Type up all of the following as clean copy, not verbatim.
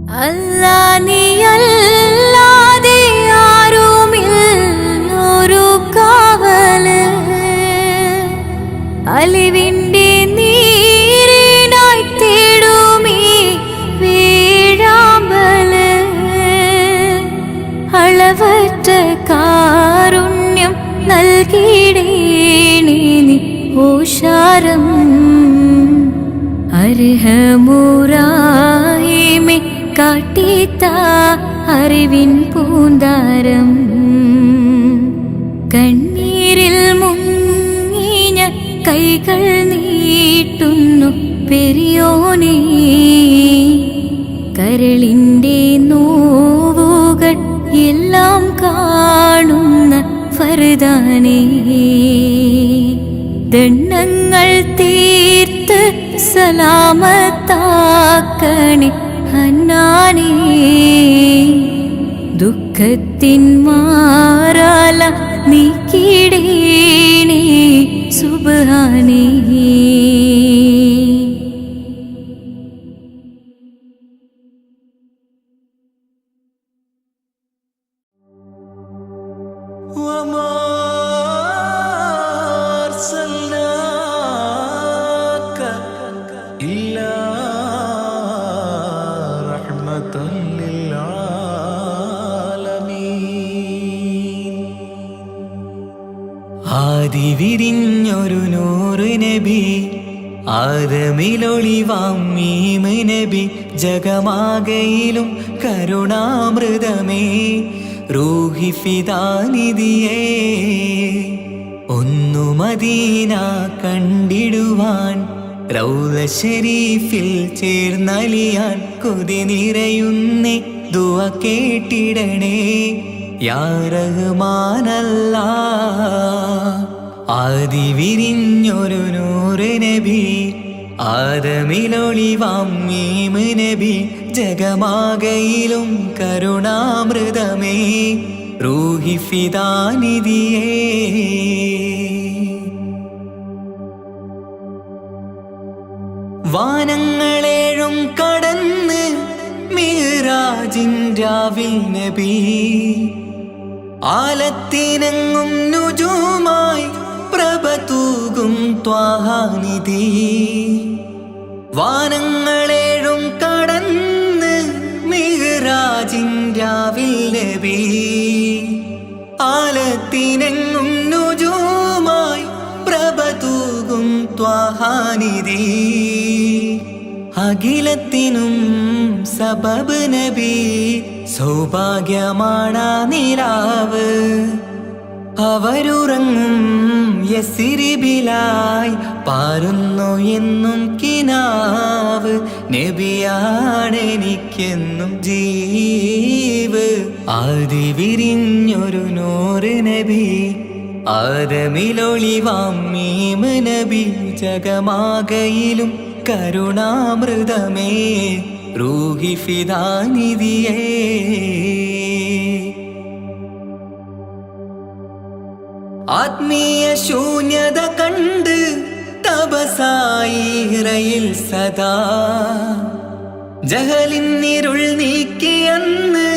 അല്ലാ നീയല്ലാതെ ആരുമില്ലൊരു കാവല്, അലിവിന്റെ നീരിനായി തേടുമീ വീഴാമ്പല്. അളവറ്റ കാരുണ്യം നൽകിടേണേ നീ ഓശാരം. അർഹമുറാഹിമേ കാട്ടിത്ത അറിവിൻ പൂന്താരം. കണ്ണീരിൽ മുങ്ങിഞ്ഞ കൈകൾ നീട്ടുന്നു പെരിയോനേ, കരളിൻ്റെ നോവുകൾ എല്ലാം കാണുന്ന ഫർദാനേ. ദണ്ണങ്ങൾ തീർത്ത് സലാമത്താക്കണേ ഹന്നാനേ, ദുഃഖത്തിൻ മാറാല നീക്കിടേണേ സുബ്ഹാനേ. ആദിവിരിഞ്ഞൊരു നൂറ് നബി, ആദമിലൊളിവാം മീമ് നബി, ജഗമാകയിലും കരുണാമൃതമേ റൂഹി ഫിദാനിധിയേ. ഒന്നു മദീന കണ്ടിടുവാൻ റൗള ശരീഫിൽ ചേർന്നലിയാൻ കൊതി നിറയുന്നേ ദുആ കേട്ടിടണേ യാ റഹ്മാനല്ലാഹ്. ആദിവിരിഞ്ഞൊരു നൂറ് നബി, ആദമിലൊളിവാം മീമ് നബി, ജഗമാകയിലും കരുണാമൃതമേ റൂഹി ഫിദാനിധിയേ. വാനങ്ങളേഴും കടന്ന് മിഹ്റാജിൻ രാവിൽ നബി, ആലത്തിനെങ്ങും നുജൂമായി പ്രഭ തൂകും ത്വാഹാനിധി. വാനങ്ങളേഴും കടന്ന് മിഹ്റാജിൻ രാവിൽ നബി, ആലത്തിനെങ്ങും നുജൂമായി പ്രഭ തൂകും ത്വാഹാനിധി. അഖിലത്തിനും സബബ് നബി, സൗഭാഗ്യമാണാ നിലാവ്. അവരുറങ്ങും യസ്രിബിലായി പാരുന്നു എന്നും കിനാവ്. നബിയാണെനിക്കെന്നും ജീവ്. ആദിവിരിഞ്ഞൊരു നൂറ് നബി, ആദമിലൊളിവാം മീമ് നബി, ജഗമാകയിലും കരുണാമൃതമേ റൂഹി ഫിദാനിധിയേ. ആത്മീയ ശൂന്യത കണ്ട് തപസായി ഇറയിൽ സദാ, ജഹലിന്നിരുൾ നീക്കിയന്ന്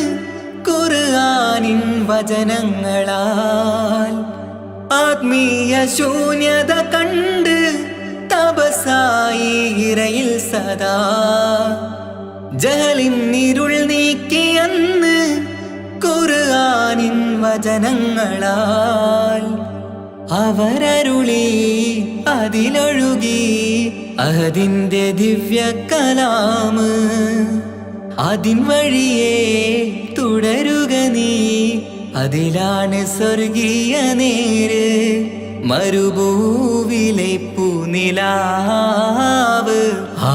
ഖുർആനിൻ വചനങ്ങളാൽ. ആത്മീയ ശൂന്യത കണ്ട് തപസായി ഇറയിൽ സദാ, ജഹലിന്നിരുൾ നീക്കിയന്ന് ഖുർആനിൻ വചനങ്ങളാൽ. അവരരുളി അതിലൊഴുകി അഹദിന്റെ ദിവ്യ കലാമ്. അതിൻ വഴിയേ തുടരുക നീ, അതിലാണ് സ്വർഗീയ നേര്. മരുഭൂവിലെ പൂനിലാവ്.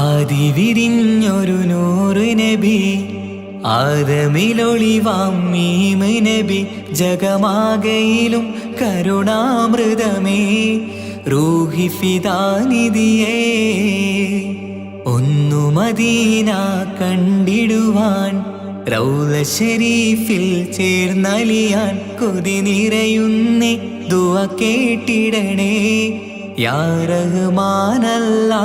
ആദിവിരിഞ്ഞൊരു നൂറ് നബി, ആദമിലൊളിവാം മീമ് നബി, ജഗമാകയിലും കരുണാമൃതമേ റൂഹി ഫിദാനിധിയേ. ഒന്നു മദീന കണ്ടിടുവാൻ റൗള ശരീഫിൽ ചേർന്നലിയാൻ കൊതി നിറയുന്നേ ദുആ കേട്ടിടണേ യാ റഹ്മാനല്ലാഹ്.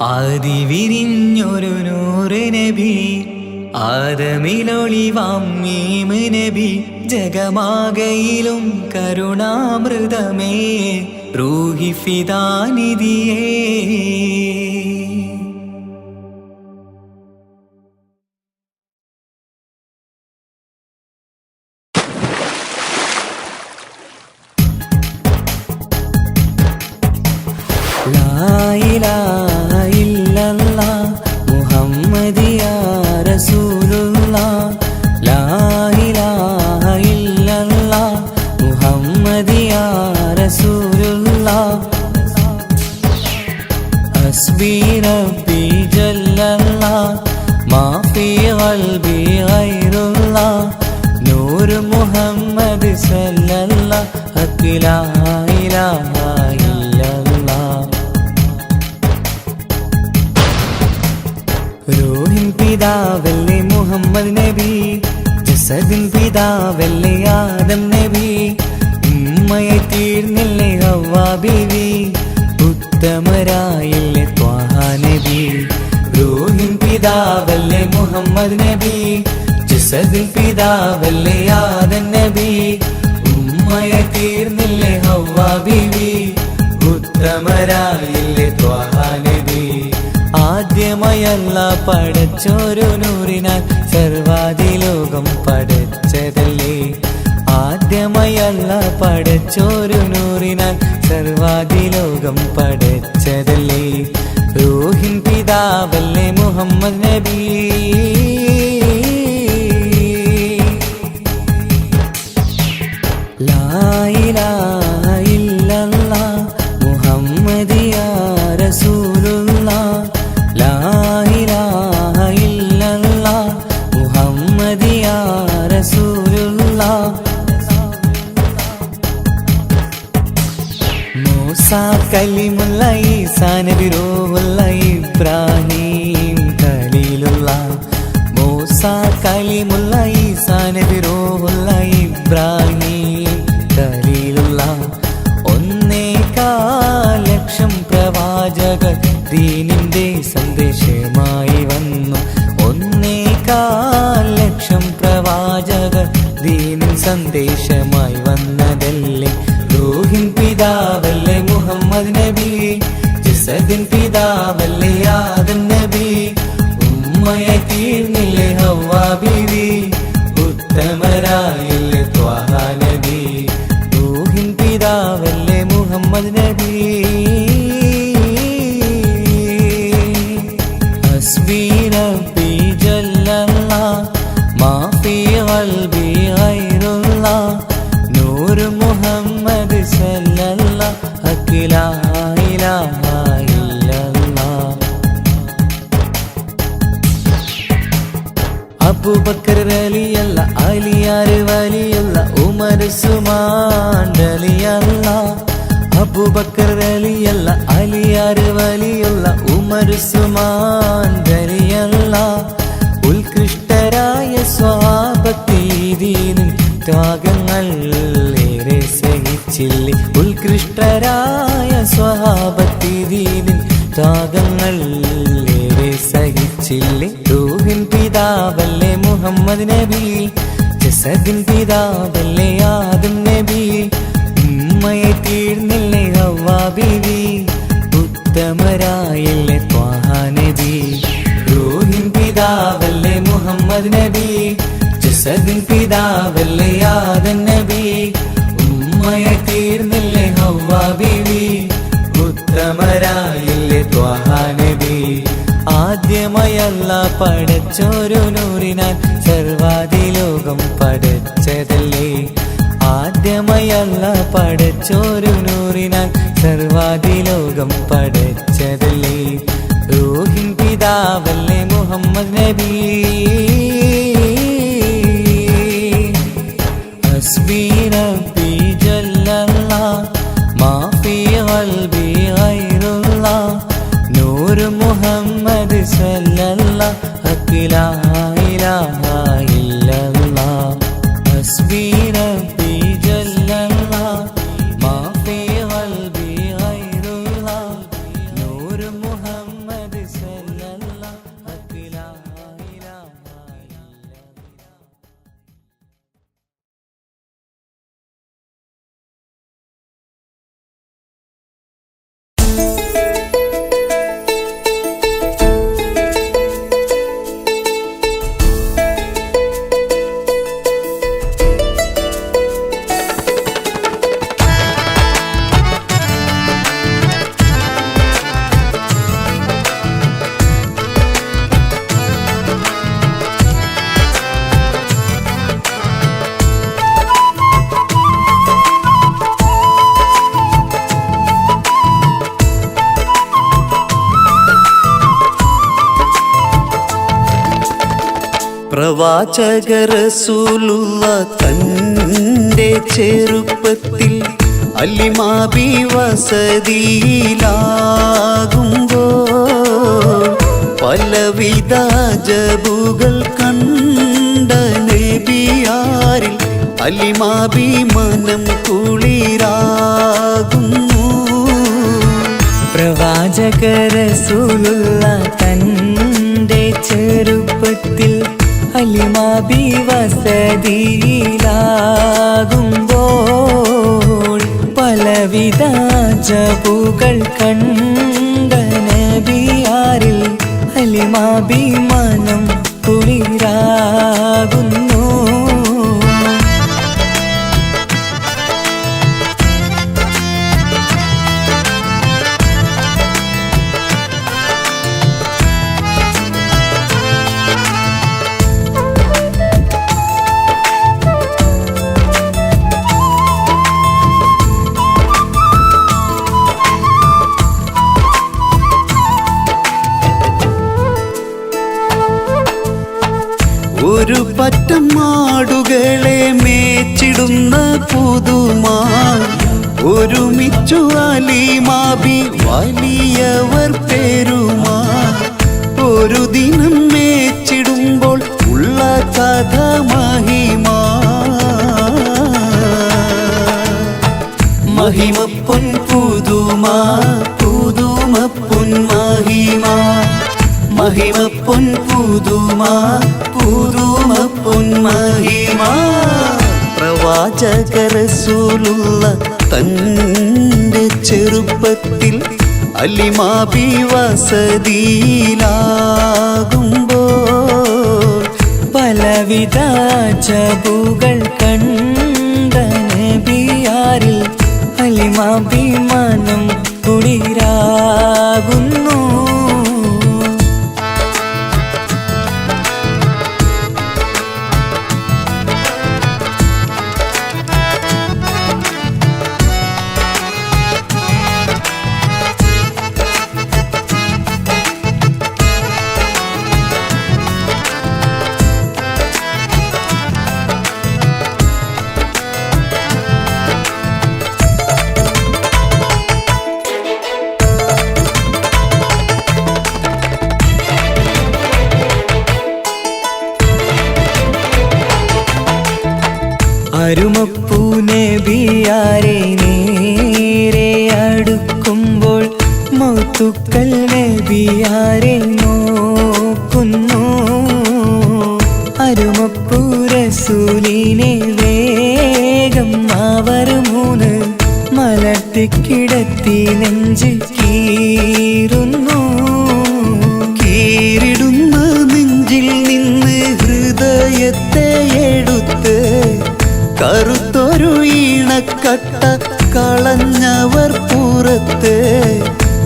ആദി വിരിഞ്ഞൊരു നൂറ് നബി ആദമിലൊളിവാം മീമ് നബി ജഗമാകയിലും കരുണാമൃതമേ റൂഹി ഫിദാനിധിയേ ലാ ഇലാഹ ഇല്ലല്ലാഹ് മുഹമ്മദിയാ റസൂലുള്ളാഹ് ലാ ഇലാഹ ഇല്ലല്ലാഹ് മുഹമ്മദിയാ റസൂലുള്ളാഹ് ഹസ്ബി റബ്ബി ജല്ലല്ലാഹ് മാ ഫീ ഖൽബി ഗൈറുല്ലാഹ് നൂർ മുഹമ്മദ് സല്ലല്ലാഹ് ഹഖ് ലാ ഇലാഹ റൂഹിൻ പിതാവല്ലേ മുഹമ്മദ് നബി ജസദിൻ പിതാവല്ലേ ആദം നബി ഉമ്മയെ തീർന്നില്ലേ ഹവ്വ ബീവി ഉത്തമരായില്ലേ ത്വാഹ നബി റൂഹിൻ പിതാവല്ലേ മുഹമ്മദ് നബി ജസദിൻ പിതാവല്ലേ ആദം നബി ഉമ്മയെ തീർന്നില്ലേ ഹവ്വ ബീവി ഉത്തമരായില്ലേ ത്വാഹ നബി ആദ്യമയല്ല പടച്ചോരു നൂറിനാൽ സർവാദിലോകം പടച്ചതല്ലേ ആദ്യമയല്ല പടച്ചോരു നൂറിനാൽ സർവാദിലോകം പടച്ചതല്ലേ റൂഹിൻ പിതാവല്ലേ മുഹമ്മദ് നബി ലാ ഇലാഹ ഇല്ലല്ലാഹ് മുഹമ്മദിയാ റസൂലുള്ളാഹ് ലാ ഇലാഹ ഇല്ലല്ലാഹ് മുഹമ്മദിയാ റസൂലുള്ളാഹ് മൂസാ കലിമുള്ള ഈസാ നബി റൂഹുള്ള ഇബ്രാഹിം ഖലീലുള്ളാഹ് മൂസാ കലിമുള്ള ഈസാ നബി റൂഹുള്ള ഇബ്രാഹിം ഖലീലുള്ളാഹ് 1.25 ലക്ഷം പ്രവാചകർ ദീനിന്റെ സന്ദേശമായി വന്നു 1.25 ലക്ഷം പ്രവാചകർ ദീനിൻ സന്ദേശമായി വന്നതല്ലേ റൂഹിൻ പിതാവല്ലേ മുഹമ്മദ് നബി ജസദിൻ പിതാവല്ലേ ആദം നബി ഉമ്മയെ തീർന്നില്ലേ ഹവ്വ ബീവി ഉത്തമരായില്ലേ ത്വാഹ നബി റൂഹിൻ പിതാവല്ലേ മുഹമ്മദ് നബി ഹസ്ബി റബ്ബി ജല്ലല്ലാഹ് മാ ഫീ ഖൽബി ഗൈറുല്ലാഹ് നൂർ മുഹമ്മദ് സല്ലല്ലാഹ് ഹഖ് ലാ ഇലാഹ ഇല്ലല്ലാഹ് അബൂബക്കർ റളിയല്ല അലിയാർ വലിയല്ല ഉമർ ഉസ്മാൻ റളിയല്ല അബൂബക്കർ റളിയല്ല അലിയാർ വലിയല്ല ഉമർ ഉസ്മാൻ റളിയല്ല ഉത്കൃഷ്ടരായ സ്വഹാബത്തീദീനിൻ ത്യാഗങ്ങൾ ഏറെ സഹിച്ചില്ലേ ഉത്കൃഷ്ടരായ സ്വഹാബത്തീദീനിൻ ത്യാഗങ്ങൾ ഏറെ സഹിച്ചില്ലേ റൂഹിൻ പിതാവല്ലേ മുഹമ്മദ് നബി ജസദിൻ പിതാവല്ലേ ആദം നബി ഉമ്മയെ തീർന്നില്ലേ ഹവ്വ ബീവി ഉത്തമരായില്ലേ ത്വാഹ നബി റൂഹിൻ പിതാവല്ലേ മുഹമ്മദ് നബി ജസദിൻ പിതാവല്ലേ ആദം നബി ഉമ്മയെ തീർന്നില്ലേ ഹവ്വ ബീവി ഉത്തമരായില്ലേ ത്വാഹ നബി ആദ്യമയല്ല പടച്ചോരു നൂറിനാൽ സർവാദിലോകം പടച്ചതല്ലേ ആദ്യമയല്ല പടച്ചോരു നൂറിനാൽ സർവാദിലോകം പടച്ചതല്ലേ റൂഹിൻ പിതാവല്ലേ മുഹമ്മദ് നബി ഹസ്ബി റബ്ബി ജല്ലല്ലാഹ് മാ ഫീ ഖൽബി ഗൈറുല്ലാഹ് നൂർ മുഹമ്മദ് സല്ലല്ലാഹ് ഹഖ് ലാ ഇലാഹ ഇല്ലല്ലാഹ് ഹസ്ബി റബ്ബി ജല്ലല്ലാഹ് മാ ഫീ ഖൽബി ഗൈറുല്ലാഹ് നൂർ മുഹമ്മദ് പ്രവാചക റസൂലുള്ള തൻ്റെ ചെറുപ്പത്തിൽ അലിമാബി വസതിയിലാകുമ്പോൾ പലവിധ ജബുകൾ കണ്ട നബിയാരിൽ അലിമാബി മനം കുളിരാകുന്നു. പ്രവാചക റസൂലുള്ള തൻ്റെ ചെറുപ്പത്തിൽ അലിമാബി വസതിയിലാകുമ്പോൾ പലവിധ ജബുകൾ കണ്ട നബിയാരിൽ അലിമാബി മനം കുളിരാകുന്നു. ഒരു പറ്റം മാടുകളെ മേച്ചിടുന്ന പുതുമാ ഒരുമിച്ചു അലിമാബി വലിയവർ പെരുമാ. ഒരു ദിനം മേച്ചിടുമ്പോൾ ഉള്ള കഥ മഹിമാ. മഹിമപ്പൊൻ പുതുമാ പുതുമപ്പൊൻ മഹിമാ. മഹിമപ്പൊൻ പുതുമാ പുതുമപ്പൊൻ മഹിമാ. പ്രവാചക റസൂലുള്ള തൻ്റെ ചെറുപ്പത്തിൽ അലിമാബി വസതിയിലാകുമ്പോൾ പലവിധ ജബുകൾ കണ്ട നബിയാരിൽ അലിമാബി മനം കുളിരാകുന്നു. അരുമപ്പൂ നബിയാരെ നേരെ അടുക്കുമ്പോൾ മൗത്തുക്കൾ നബിയാരെ നോക്കുന്നു. അരുമപ്പൂ റസൂലിനെ വേഗം അവർ മൂന്ന് മലർത്തിക്കിടത്തി നെഞ്ച് കീറുന്നു. കീറിടുന്ന നെഞ്ചിൽ നിന്ന് ഹൃദയത്തെ എടുത്ത് കറുത്തൊരു ഈണക്കട്ട കളഞ്ഞവർ പുറത്ത്.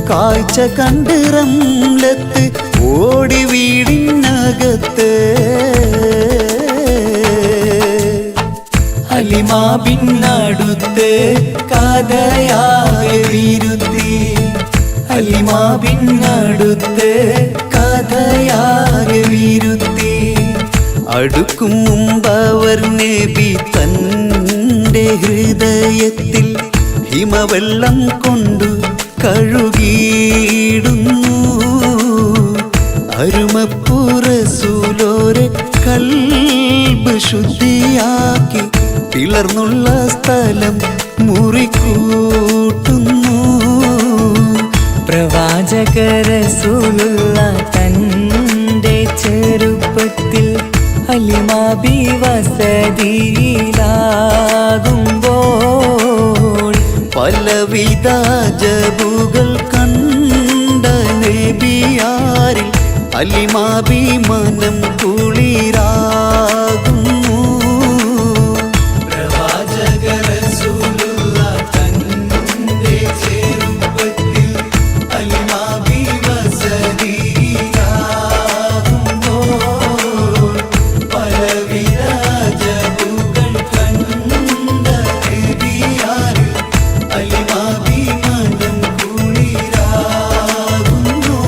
കാഴ്ച കണ്ട് റംലത്ത് ഓടി വീടിനകത്ത്. അലിമാബിനടുത്ത് കഥയാകെ വിരുത്തി. അലിമാബിനടുത്ത് കഥയാകെ വിരുത്തി. അടുക്കും മുമ്പവർ നബി തൻ്റെ ഹൃദയത്തിൽ ഹിമവെള്ളം കൊണ്ടു കഴുകിയിടുന്നു. അരുമപ്പൂ റസൂലോരെ കൽബ് ശുദ്ധിയാക്കി പിളർന്നുള്ള സ്ഥലം മുറിക്കൂട്ടുന്നു. പ്രവാചക റസൂലുള്ള തൻ്റെ ചെറുപ്പത്തിൽ അലിമാബി വസതിയിലാകുമ്പോൾ പലവിധ ജബുകൾ കണ്ട നബിയാരിൽ അലിമാബി മനം കുളിരാകുന്നു. പ്രവാചക റസൂലുള്ള തൻ്റെ ചെറുപ്പത്തിൽ അലിമാബി വസതിയിലാകുമ്പോൾ പലവിധ ജബുകൾ കണ്ട നബിയാരിൽ അലിമാബി മനം കുളിരാകുന്നു.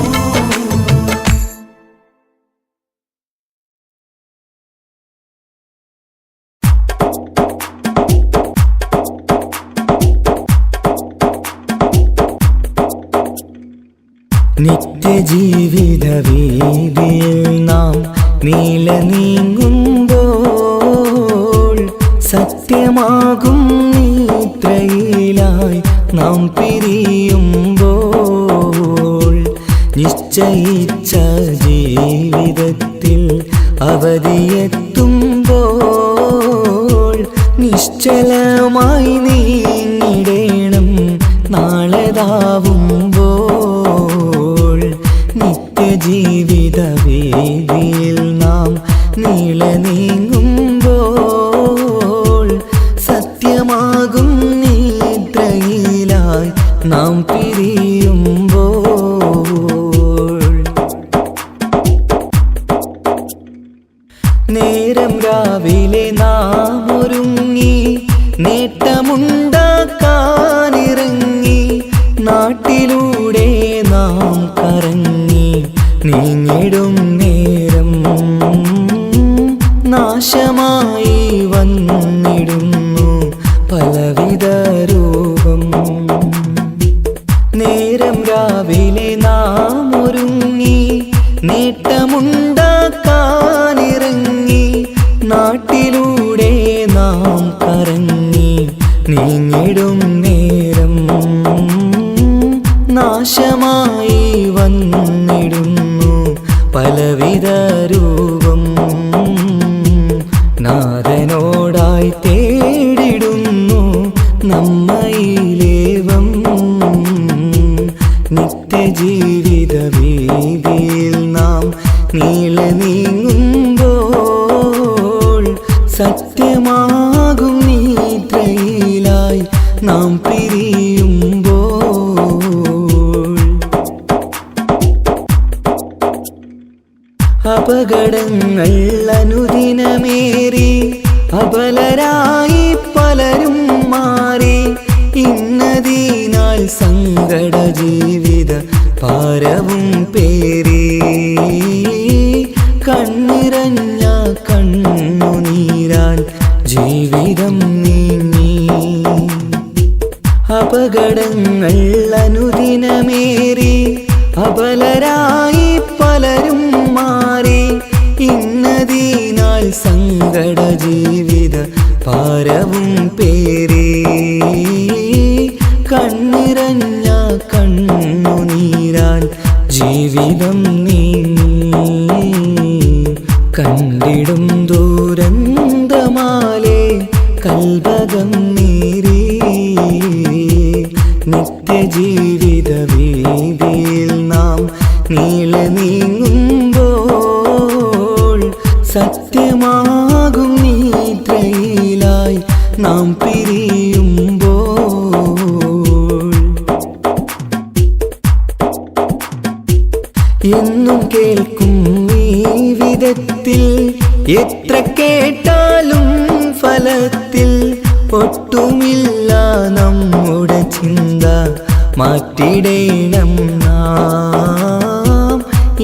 നിത്യജീവിത വീതിയിൽ നാം നീല നീങ്ങുമ്പോൾ സത്യമാകും നിദ്രയിലായി നാം പിരിയുമ്പോൾ നിശ്ചയിച്ച ജീവിതത്തിൽ അവധിയെത്തുമ്പോൾ നിശ്ചലമായി നീങ്ങിടേണം നാളെതാവുമ്പോൾ നിത്യജീവിത വേദിയിൽ നാം നീള നീങ്ങുമ്പോൾ സത്യമാകും നിദ്രയിലായി നാം പിരിയുമ്പോൾ നേരം രാവിലെ നാം ഒരുങ്ങി നേട്ടമുണ്ടാക്കാനിറങ്ങി നാട്ടിലൂടെ നാം കറങ്ങി നീങ്ങിടും നേരം നാശമായി വന്നിടുന്നു പലവിധ രൂപം നേരം രാവിലെ നാം ഒരുങ്ങി നേട്ടമുണ്ടാക്കാനിറങ്ങി നാട്ടിലൂടെ നാം കറങ്ങി നീങ്ങിടും നേരം നാശമായി വന്നിടുന്നു പലവിധ രൂപം നാഥനോടായി തേടിടുന്നു നമ്മയിലേവം നിത്യജീവിത വീതിയിൽ നാം നീള നീങ്ങുമ്പോൾ സത്യമാകും നിദ്രയിലായി നാം പിരിയുമ്പോൾ അപകടങ്ങൾ അനുദിനമേറി അബലരായി പലരും മാറി ഇന്നതിനാൽ സങ്കട ജീവിത ഭാരവും പേറി കണ്ണിറഞ്ഞ കണ്ണുനീരാൽ ജീവിതം നീങ്ങി അപകടങ്ങൾ അനുദിനമേറി അബലരായി പലരും മാറി ഇന്നതിനാൽ സങ്കട ജീവിത ഭാരവും പേറി കണ്ണിറഞ്ഞ കണ്ണുനീരാൽ ജീവിതം നീങ്ങി കണ്ടിടും ദൂരന്തമാലേ കൽബകം നീറി നിത്യജീവിത വീതിയിൽ നാം നീള നീങ്ങുമ്പോൾ സത്യമാകും നിദ്രയിലായി നാം പിരിയുമ്പോൾ എന്നും കേൾക്കും ഈ വിധത്തിൽ എത്ര കേട്ടാലും ഫലത്തിൽ ഒട്ടുമില്ല നമ്മുടെ ചിന്ത മാറ്റിടേണം നാം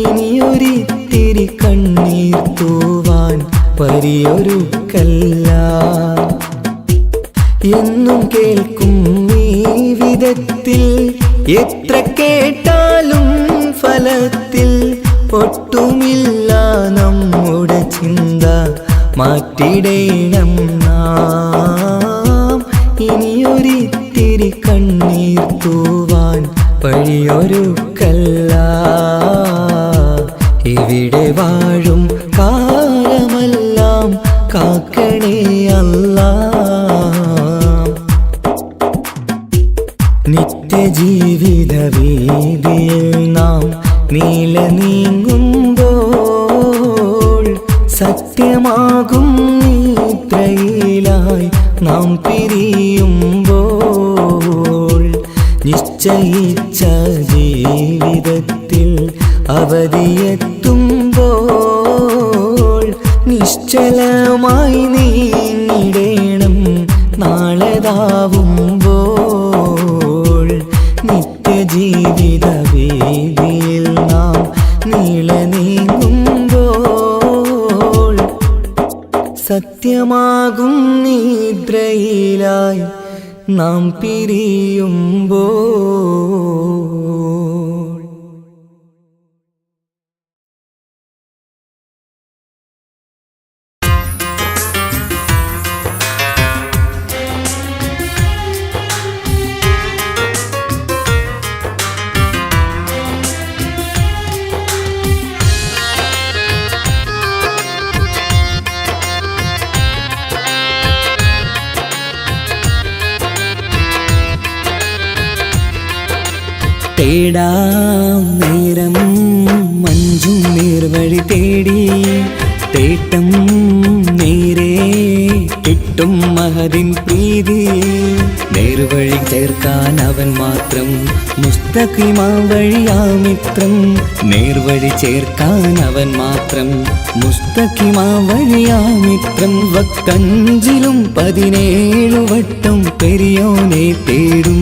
ഇനിയൊരിത്തിരി കണ്ണീർ തൂവാൻ പരിയൊരുക്കല്ല എന്നും കേൾക്കും ഈ വിധത്തിൽ എത്ര കേട്ടാലും ഫലത്തിൽ ഒട്ടുമില്ല നമ്മുടെ ചിന്ത മാറ്റിടേണം നാം ഇനിയൊരിത്തിരി കണ്ണീർ തൂവാൻ വഴിയൊരുക്കല്ല ഇവിടെ വാഴും കാലമെല്ലാം കാക്കണേ അല്ലാ നിത്യജീവിത വീതിയിൽ നാം നീള നീങ്ങുമ്പോൾ സത്യമാകും നിദ്രയിലായി നാം പിരിയുമ്പോൾ നിശ്ചയിച്ച ജീവിതത്തിൽ അവധിയെത്തുമ്പോൾ നിശ്ചലമായി നീങ്ങിടേണം നാളെതാവുമ്പോൾ നിത്യജീവിത വേദിയിൽ നാം നീള നീങ്ങുമ്പോൾ സത്യമാകും നിദ്രയിലായി നാം പിരിയുമ്പോൾ തേടാം നേരം മഞ്ചും നേർവഴി തേടി തേട്ടം നേരെ കിട്ടും മഹദിൻ പ്രീതി നേർവഴി ചേർക്കാൻ അവൻ മാത്രം മുസ്തഖിമാ വഴിയാമിത്രം നേർവഴി ചേർക്കാൻ അവൻ മാത്രം മുസ്തഖിമാ വഴിയാമിത്രം വക്കഞ്ചിലും 17 വട്ടം പെരിയോനെ തേടും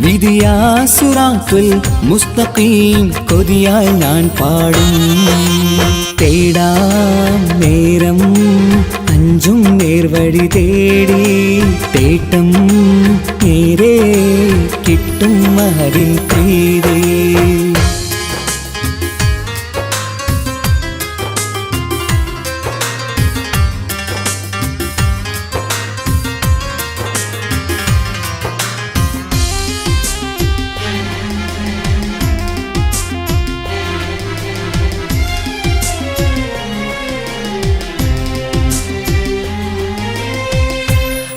വിധിയാസുറാത്തുൽ മുസ്തഖീം കൊതിയാൽ ഞാൻ പാടും തേടാം നേരം അഞ്ചും നേർവഴി തേടി തേട്ടം നേരെ കിട്ടും മഹദിൻ പ്രീതി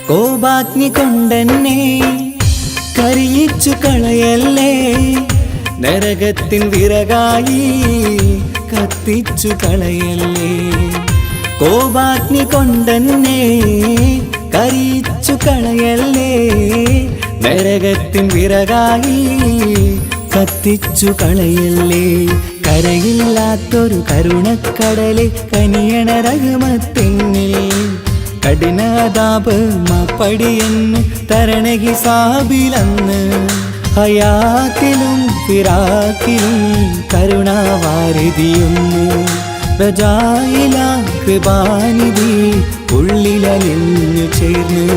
കോപാഗ്നി കൊണ്ടെന്നെ കരിയിച്ചു കളയല്ലേ നരകത്തിൻ വിറകായി കത്തിച്ചു കളയല്ലേ കോപാഗ്നി കൊണ്ടെന്നെ കരിയിച്ചു കളയല്ലേ നരകത്തിൻ വിറകായി കത്തിച്ചു കളയല്ലേ കരയില്ലാത്തൊരു കരുണക്കടലെ കനിയണ റഹ്മത്തിന്നിൽ കഠിനതാപ് മാപ്പടിയെന്ന് തരണ ഹിസാബിലന്ന് ഹയാത്തിലും ഫിറാക്കിലും കരുണാവാരിതിയൊന്ന് പ്രജായില കൃപാനിധി ഉള്ളിലലിഞ്ഞു ചേർന്ന്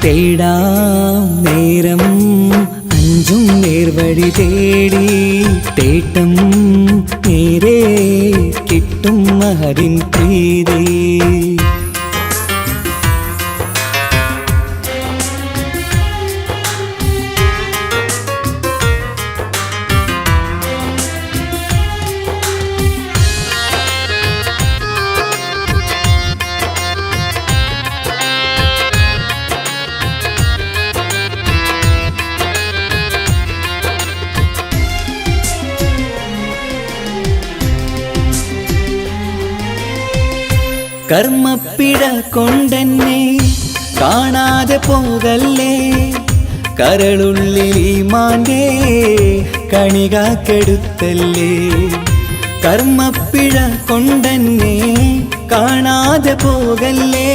തേടാം നേരം അഞ്ചും നേർവഴി തേടി തേട്ടം നേരെ കിട്ടും മഹദിൻ പ്രീതി കർമ്മപ്പിട കൊണ്ടെന്നെ കാണാതെ പോകല്ലേ കരളുള്ളിൽ ഈമാന്റെ കണികാക്കെടുത്തല്ലേ കർമ്മപ്പിഴ കൊണ്ടെന്നെ കാണാതെ പോകല്ലേ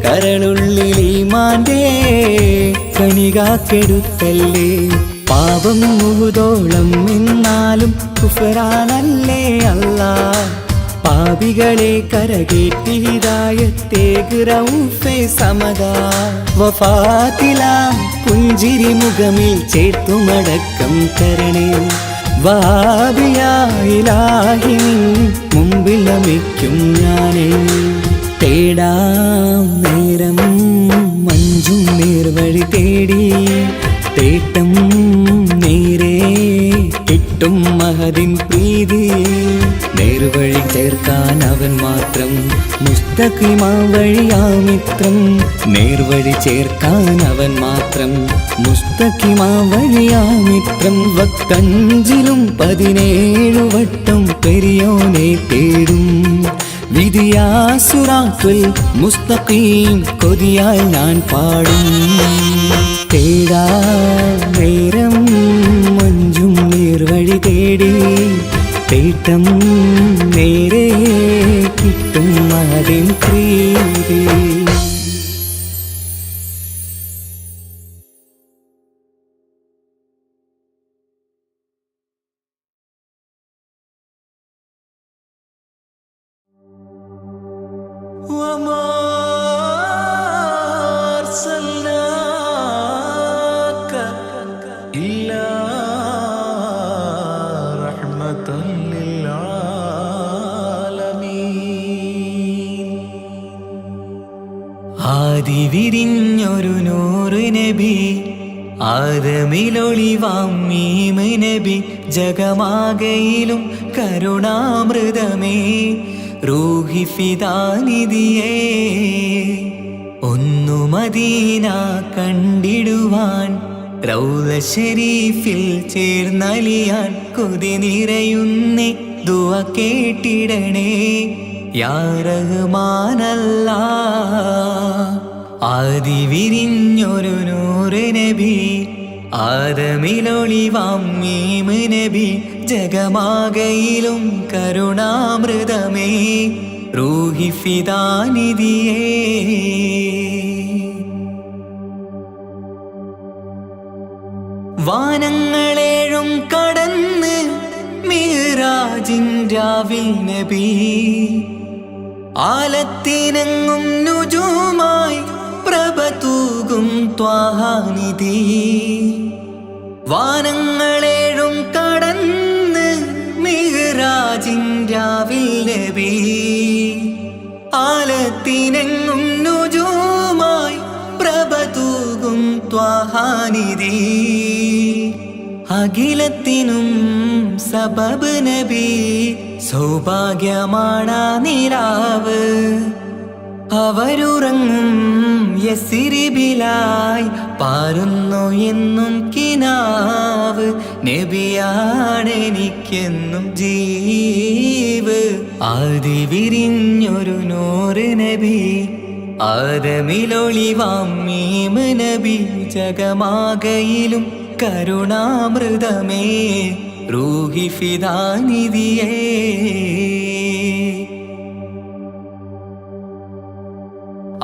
കരളുള്ളിൽ ഈമാന്റെ കണികാക്കെടുത്തല്ലേ പാപം മുഹുദോളം എന്നാലും കുഫറാനല്ലേ അല്ലാ പാപികളെ കരകേറ്റി ഹിദായത്തേക് റഊഫേ സമദാ വഫാത്തിലാം പുഞ്ചിരി മുഖമിൽ ചേർത്തുമടക്കം തരണേ വഹാബിയായിലാഹി മുമ്പിൽ നമിക്കും ഞാനേ തേടാം നേരം മഞ്ചും നേർവഴി തേടി തേട്ടം നേരെ കിട്ടും മഹദിൻ പ്രീതി നേർവഴി ചേർക്കാൻ അവൻ മാത്രം മുസ്തഖിമാ വഴിയാമിത്രം നേർവഴി ചേർക്കാൻ അവൻ മാത്രം മുസ്തഖിമാ വഴിയാമിത്രം വക്കഞ്ചിലും 17 വട്ടം പെരിയോനെ തേടും വിധിയാസുറാത്തുൽ മുസ്തഖീം കൊതിയാൽ ഞാൻ പാടും തേടാ നേരം മഞ്ചും നേർവഴി തേടി തേട്ടം നേരെ കിട്ടും മഹദിൻ പ്രീതി ആദിവിരിഞ്ഞൊരു നൂറ് നബി ആദമിലൊളിവാം മീമ് നബി ജഗമാകയിലും കരുണാമൃതമേ റൂഹി ഫിദാനിധിയേ ഒന്നു മദീന കണ്ടിടുവാൻ റൗള ശരീഫിൽ ചേർന്നലിയാൻ കൊതി നിറയുന്നേ ദുആ കേട്ടിടണേ യാ റഹ്മാനല്ലാ. ആദി വിരിഞ്ഞൊരു നൂറ് നബി ആദമിലൊളിവാം മീമ് നബി ജഗമാകയിലും കരുണാമൃതമേ റൂഹി ഫിദാനിധിയേ. വാനങ്ങളേഴും കടന്ന് മിഹ്റാജിൻ രാവിൽ നബി ആലത്തിനങ്ങും നുജൂമായി പ്രഭ തൂകും ത്വാഹാനിധി. വാനങ്ങളേഴും കടന്ന് മിഹ്റാജിൻ രാവിൽ നബി ആലത്തിനെങ്ങും നുജൂമായി പ്രഭ തൂകും ത്വാഹാനിധി. അഖിലത്തിനും സബബ് നബി സൗഭാഗ്യമാണാ നിലാവ്. അവരുറങ്ങും യസിരിബിലായി പാരുന്നു എന്നും കിനാവ്. നബിയാണെനിക്കെന്നും ജീവ്. ആദി വിരിഞ്ഞൊരു നൂറ് നബി ആദമിലൊളിവാം മീമ് നബി ജഗമാകയിലും കരുണാമൃതമേ റൂഹി ഫിദാനിധിയേ.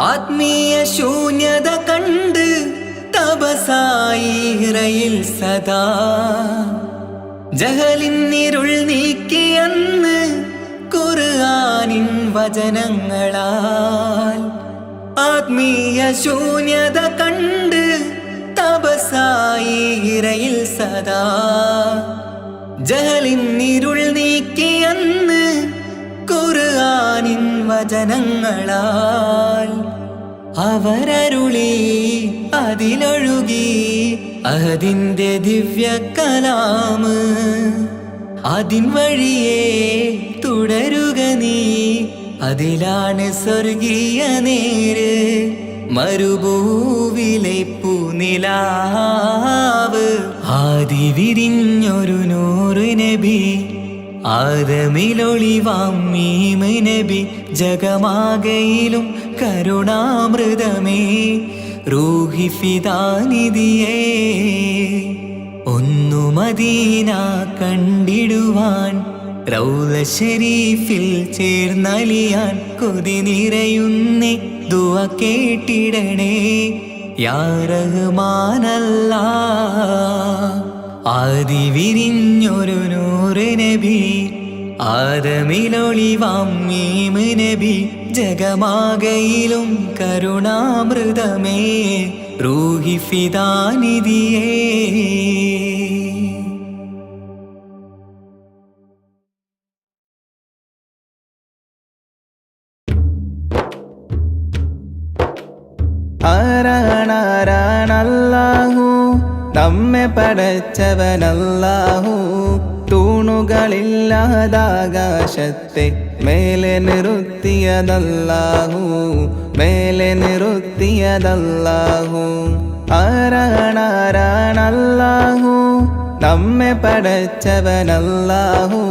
ആത്മീയ ശൂന്യത കണ്ട് തപസായി ഇറയിൽ സദാ ജഹലിന്നിരുൾ നീക്കിയന്ന് ഖുർആനിൻ വചനങ്ങളാൽ. ആത്മീയ ശൂന്യത കണ്ട് തപസായി ഇറയിൽ സദാ ജഹലിന്നിരുൾ നീക്കിയന്ന് ഖുർആനിൻ വചനങ്ങളാൽ. അവരരുളി അതിലൊഴുകി അഹദിന്റെ ദിവ്യ കലാമ്. അതിൻ വഴിയേ തുടരുക നീ, അതിലാണ് സ്വർഗീയ നേര്. മരുഭൂവിലെ പൂനിലാവ്. ആദി വിരിഞ്ഞൊരു നൂറ് നബി ആദമിലൊളിവാം മീമ് നബി ജഗമാകയിലും കരുണാമൃതമേ റൂഹി ഫിദാനിധിയേ. ഒന്നു മദീന കണ്ടിടുവാൻ റൗള ശരീഫിൽ ചേർന്നലിയാൻ കൊതി നിറയുന്നേ ദുആ കേട്ടിടണേ യാ റഹ്മാനല്ലാ. ആദി വിരിഞ്ഞൊരു നൂറ് നബി ആദമിലൊളിവാം മീമ് നബി ജഗമാകയിലും കരുണാമൃതമേ റൂഹി ഫിദാനിധിയേ. ആരാണാരാണല്ലാഹു നമ്മെ പടച്ചവനല്ലാഹു. തൂണുകളില്ലാതാകാശത്തെ മേലെ നിർത്തിയതല്ലാഹു, മേലെ നിർത്തിയതല്ലാഹു. ആരാണാരാണല്ലാഹു നമ്മെ പടച്ചവനല്ലാഹു.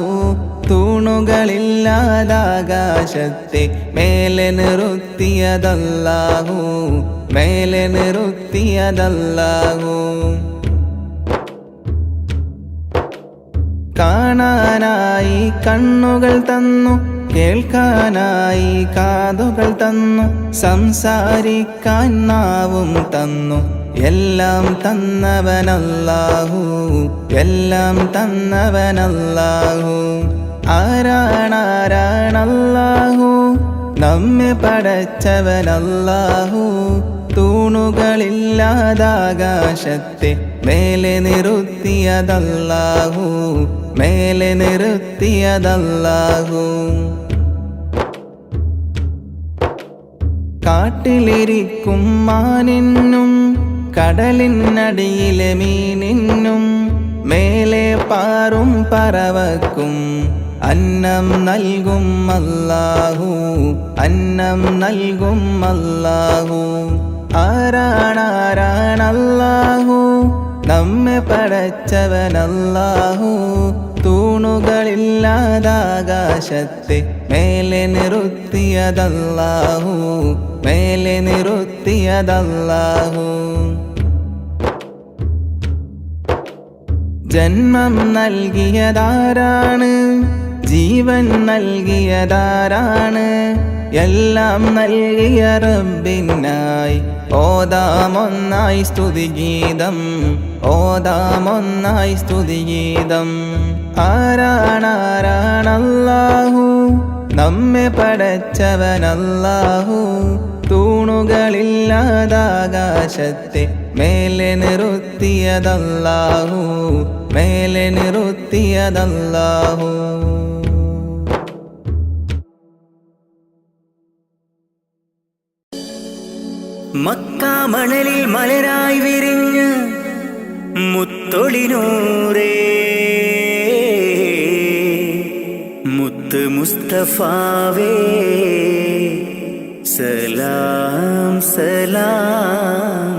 തൂണുകളില്ലാതാകാശത്തെ മേലെ നിർത്തിയതല്ലാഹു, മേലെ നിർത്തിയതല്ലാഹു. കാണാനായി കണ്ണുകൾ തന്നു, കേൾക്കാനായി കാതുകൾ തന്നു, സംസാരിക്കാൻ നാവും തന്നു. എല്ലാം തന്നവനല്ലാഹു, എല്ലാം തന്നവനല്ലാഹു. ആരാണാരാണല്ലാഹു നമ്മെ പടച്ചവനല്ലാഹു. തൂണുകളില്ലാതാകാശത്തെ മേലെ നിർത്തിയതല്ലാഹു, മേലെ നിർത്തിയതല്ലാഹു. കാട്ടിലിരിക്കും മാനിനും കടലിനടിയിലെ മീനിനും മേലെ പാറും പറവക്കും അന്നം നൽകും അല്ലാഹു, അന്നം നൽകും അല്ലാഹു. ആരാണാരാണല്ലാഹു നമ്മെ പടച്ചവനല്ലാഹു തൂണുകളില്ലാതാകാശത്തെ മേലെ നിർത്തിയതല്ലാഹു മേലെ നിർത്തിയതല്ലാഹു ജന്മം നൽകിയതാരാണ് ജീവൻ നൽകിയതാരാണ് എല്ലാം നൽകിയ റബ്ബിനായി ഓതാമൊന്നായി സ്തുതിഗീതം ഓതാമൊന്നായി സ്തുതിഗീതം ആരാണാരാണല്ലാഹു നമ്മെ പടച്ചവനല്ലാഹു തൂണുകളില്ലാതാകാശത്തെ മേലെ നിർത്തിയതല്ലാഹു മേലെ നിർത്തിയതല്ലാഹു മക്കാ മണലിൽ മലരായി വിരിഞ്ഞ് മുത്തൊളിനൂറേ മുത്ത് മുസ്തഫാവേ സലാം സലാം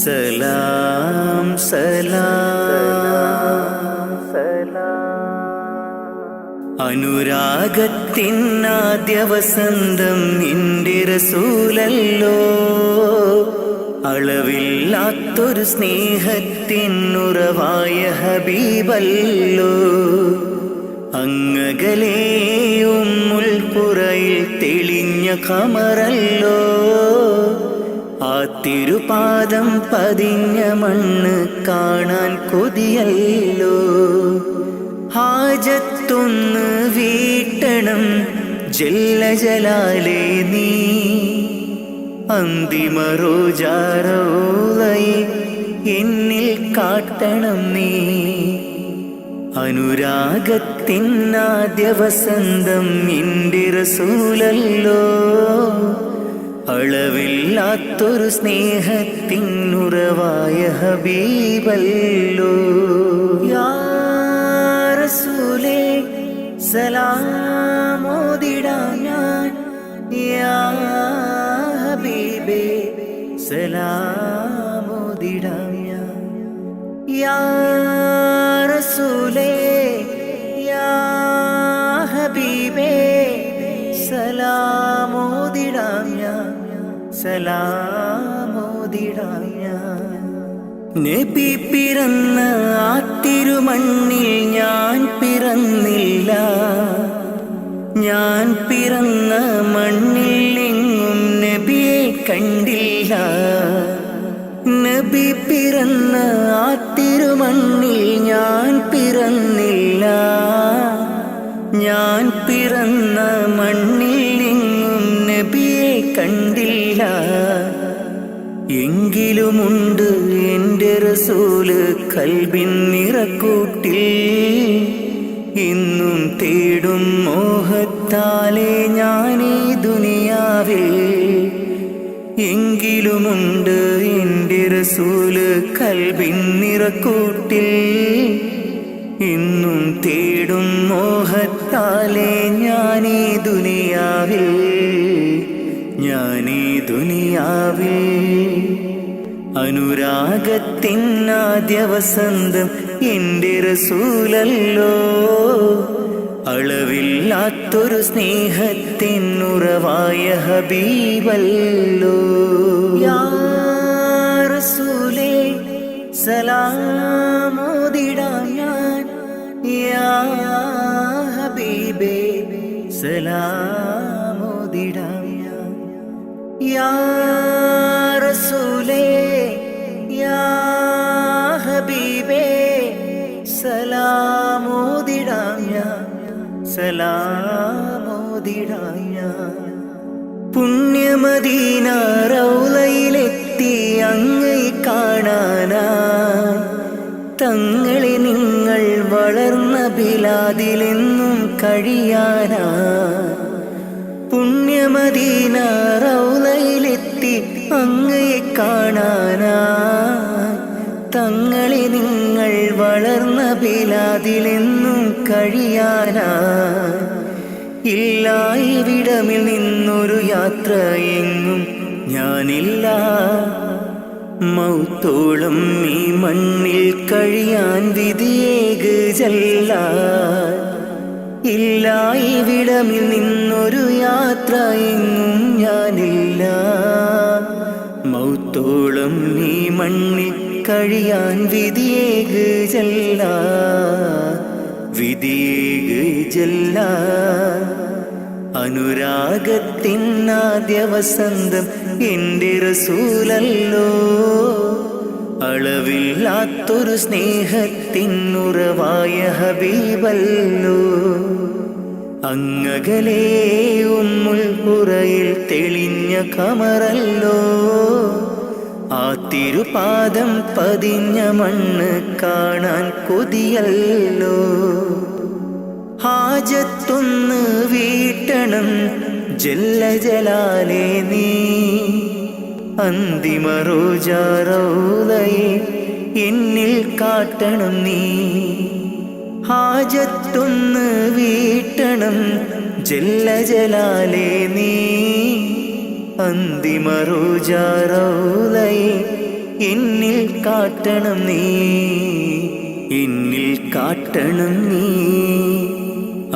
സലാം സലാം അനുരാഗത്തിനാദ്യ വസന്തം നിന്റെ റസൂലല്ലോ അളവില്ലാത്തൊരു സ്നേഹത്തിനുറവായ ഹബീബല്ലോ അങ്ങകലെയും മുൾപ്പുറയിൽ തെളിഞ്ഞ ഖമറല്ലോ ആ തിരുപാദം പതിഞ്ഞ മണ്ണ് കാണാൻ കൊതിയല്ലോ ഹാജത്തൊന്ന് വീട്ടണം ജല്ല ജലാലേ നീ അന്തിമ റോജാറോളയെ എന്നിൽ കാട്ടണം നീ അനുരാഗത്തിനാദ്യ വസന്തം നിന്റെ റസൂലല്ലോ അളവില്ലാത്തൊരു സ്നേഹത്തിനുറവായ ഹബീബല്ലോ യാ റസൂലേ സലാമോദിടാം ഞാൻ യാ ഹബീബേ സലാമോദിടാം ഞാൻ യാ റസൂലേ യാ ഹബീബേ സലാമോദിടാം ഞാൻ സലാമോദിടാം ഞാൻ നബി പിറന്ന ആ തിരുമണ്ണിൽ ഞാൻ പിറന്നില്ല ഞാൻ പിറന്ന മണ്ണിൽ എങ്ങും നബിയെ കണ്ടില്ല നബി പിറന്ന ആ തിരുമണ്ണിൽ ഞാൻ പിറന്നില്ല ഞാൻ പിറന്ന മണ്ണിൽ എങ്ങും നബിയെ കണ്ടില്ല എങ്കിലുമുണ്ട് എൻ്റെ റസൂല് കൽബിൻ നിറക്കൂട്ടിൽ ഇന്നും തേടും മോഹത്താലെ ഞാനീ ദുനിയാവിൽ എങ്കിലുമുണ്ട് എൻ്റെ റസൂല് കൽബിൻ നിറക്കൂട്ടിൽ ഇന്നും തേടും മോഹത്താലെ ഞാനീ ദുനിയാവിൽ ഞാനീ ദുനിയാവിൽ അനുരാഗത്തിനാദ്യ വസന്തം എൻ്റെ റസൂലല്ലോ അളവില്ലാത്തൊരു സ്നേഹത്തിനുറവായ ഹബീബല്ലോ യാ റസൂലേ സലാമോദിടാം ഞാൻ യാ ഹബീബേ സലാമോദിടാം ഞാൻ യാ റസൂലേ യാ ഹബീബേ സലാമോദിടാം ഞാൻ സലാമോദിടാം ഞാൻ പുണ്യമദീന റൗളയിലെത്തി അങ്ങയെ കാണാനാ തങ്ങളെ നിങ്ങൾ വളർന്ന ബിലാദിലെന്നും കഴിയാനാ പുണ്യമദീന റൗളയിലെത്തി അങ്ങയെ കാണാനാ തങ്ങളെ നിങ്ങൾ വളർന്ന ബിലാദിലെന്നും കഴിയാനാ ഇല്ല ഇവിടമിൽ നിന്നൊരു യാത്ര എങ്ങും ഞാനില്ല മൗത്തോളം ഈ മണ്ണിൽ കഴിയാൻ വിധിയേക് ജല്ല. ഇല്ല ഇവിടമിൽ നിന്നൊരു യാത്ര എങ്ങും ഞാനില്ല. മൗത്തോളം ഈ മണ്ണിൽ കഴിയാൻ വിധിയേക് ജല്ല, വിധിയേക് ജല്ല. അനുരാഗത്തിനാദ്യ വസന്തം എൻ്റെ റസൂലല്ലോ. അളവില്ലാത്തൊരു സ്നേഹത്തിനുറവായ ഹബീബല്ലോ. അങ്ങകലേ ഉമ്മുൽ ഖുറയിൽ തെളിഞ്ഞ ഖമറല്ലോ. ആ തിരുപാദം പതിഞ്ഞ മണ്ണ് കാണാൻ കൊതിയല്ലോ. ഹാജത്തൊന്ന് വീട്ടണം ജല്ല ജലാലേ നീ. അന്തിമ റോജാ റൗളയെ എന്നിൽ കാട്ടണം നീ. ഹാജത്തൊന്ന് വീട്ടണം ജല്ല ജലാലേ നീ. അന്തിമ റോജാ റൗളയെ എന്നിൽ കാട്ടണം നീ, എന്നിൽ കാട്ടണം നീ.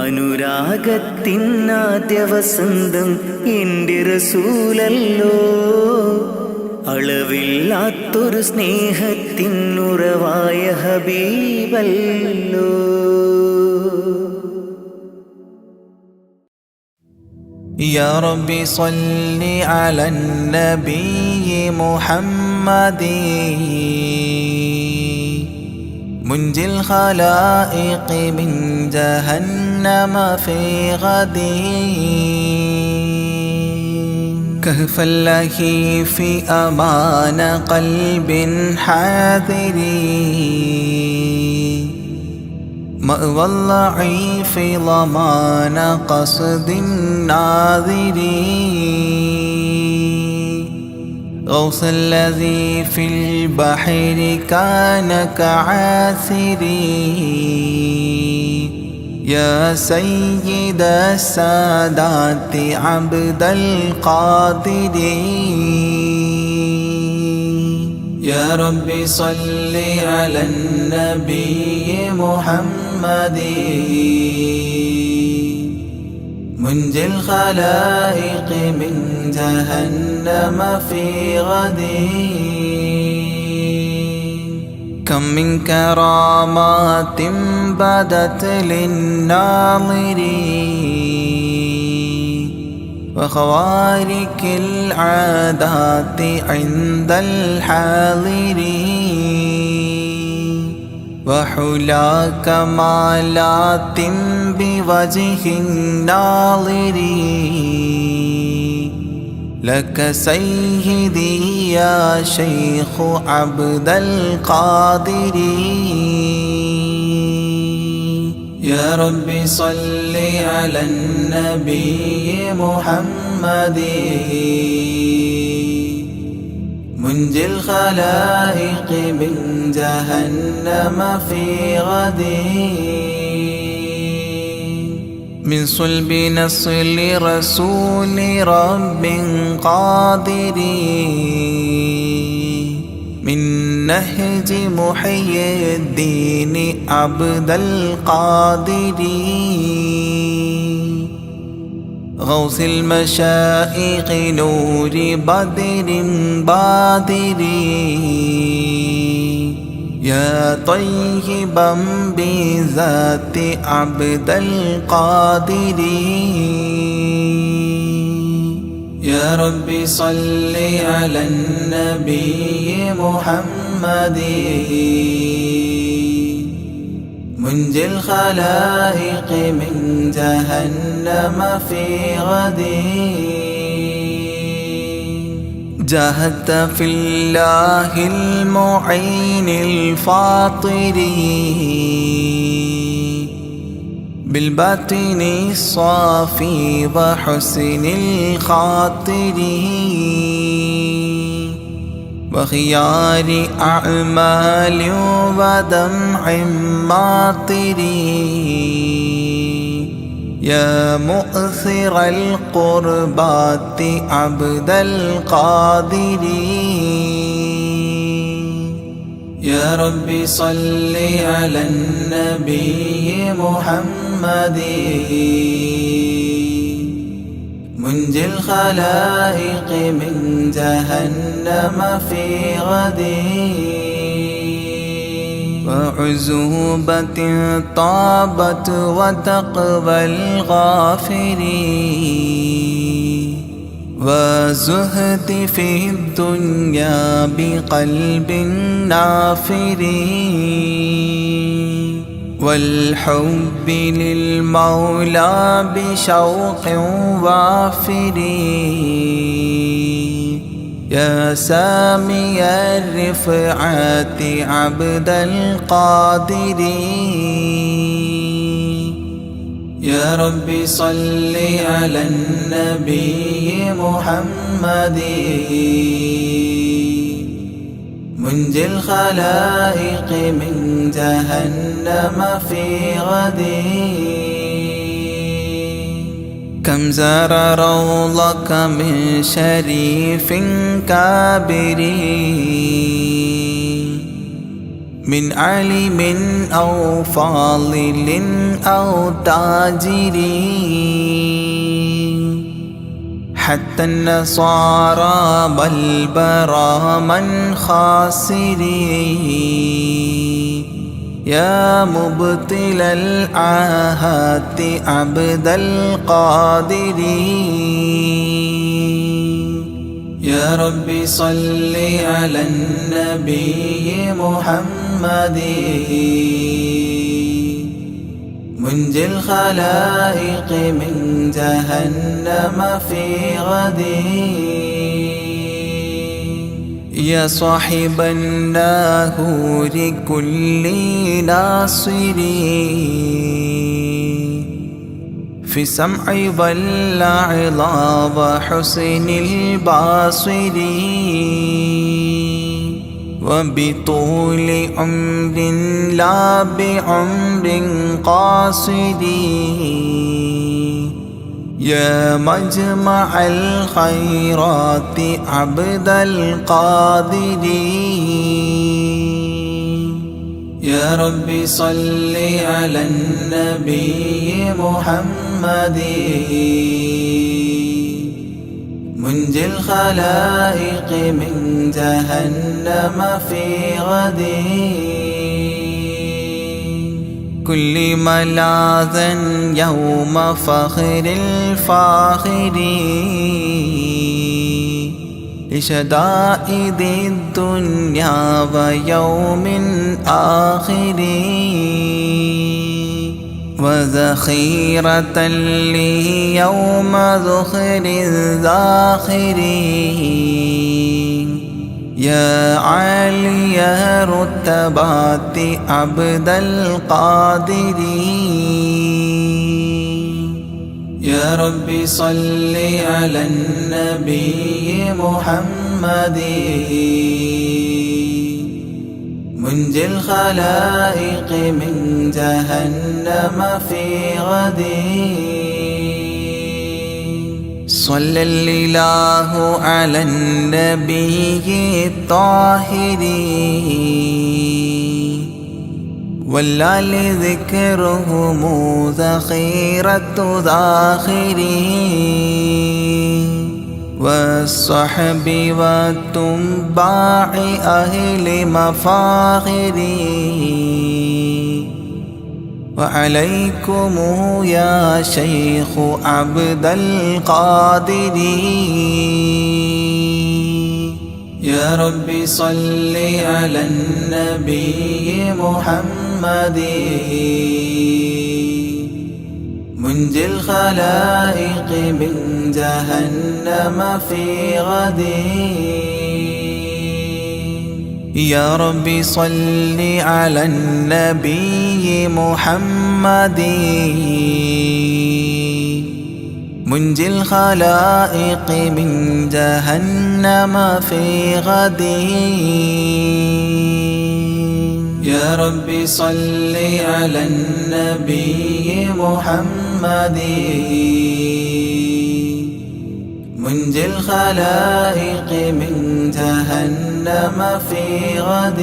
അനുരാഗത്തിനാദ്യ വസന്തം എൻ്റെ റസൂലല്ലോ. അളവില്ലാത്തൊരു സ്നേഹത്തിനുറവായ ഹബീബല്ലോ. يا ربي صل على النبي محمد منجي الخلائق من جهنم في غد. كهف اللهيف أمان قلب حاذر، مأوى الضعيف ضمان قصد الناظر. غوث الذي في البحر كان كعاثري. يا سيد السادات عبد القادر. يا رب صل على النبي محمد منجي الخلائق من جهنم في غد. كم من كرامات بدت للناظرين وخوارق العادات عند الحاضرين. وحلا كمالات بوجه الناظرين. لك سيدي يا شيخ عبد القادر. يا رب صل على النبي محمد منجي الخلائق من جهنم في غد. من صلب نصل رسول رب قادر. من نهج محيي الدين عبد القادر. غوث المشائخ نور بدر بادر. يا طيبا بذات عبد القادر. يا رب صل على النبي محمد منجي الخلائق من جهنم في غد. جاهدت في الله المعين الفاطر بالباطن الصافي وحسن الخاطر. وخيار أعمال ودمع ماطر. يا مؤثر القربات عبد القادر. يا رب صل على النبي محمد منجي الخلائق من جهنم في غد وعزوبة طابت وتقوى الغافرين وزهد في الدنيا بقلب نافرين والحب للمولى بشوق وافرين يا سامي الرفعات عبد القادر يا رب صل على النبي محمد منجي الخلائق من جهنم في غد كم زار روضك من شريف كابر من عالم أو فاضل أو تاجر حتى النصارى بل براما خاسرين يا مبطل العاهات عبد القادر يا رب صل على النبي محمد منجي الخلائق من جهنم في غد يا صاحب الناهور كل ناصري في السمع والعظى وحسن البصر وبطول عمر لا بعمر قاصر يا مجمع الخيرات عبد القادر يا رب صل على النبي محمد منجي الخلائق من جهنم في غد كل ملاذا يوم فخر الفاخرين لشدائد الدنيا ويوم آخر وذخيرة لي يوم ذخر الذاخرين يا عالي رتبات عبد القادر يا رب صل على النبي محمد منجي الخلائق من جهنم في غد صلى الإله على النبي الطاهر والآل ذكرهم ذخيرة ذاخرين والصحب والتباع أهل مفاخرين وعليكم يا شيخ عبد القادر يا رب صل على النبي محمد منجي الخلائق من جهنم في غد يا رب صل على النبي محمد منجي الخلائق من جهنم في غد يا رب صل على النبي محمد منجي الخلائق من جهنم في غد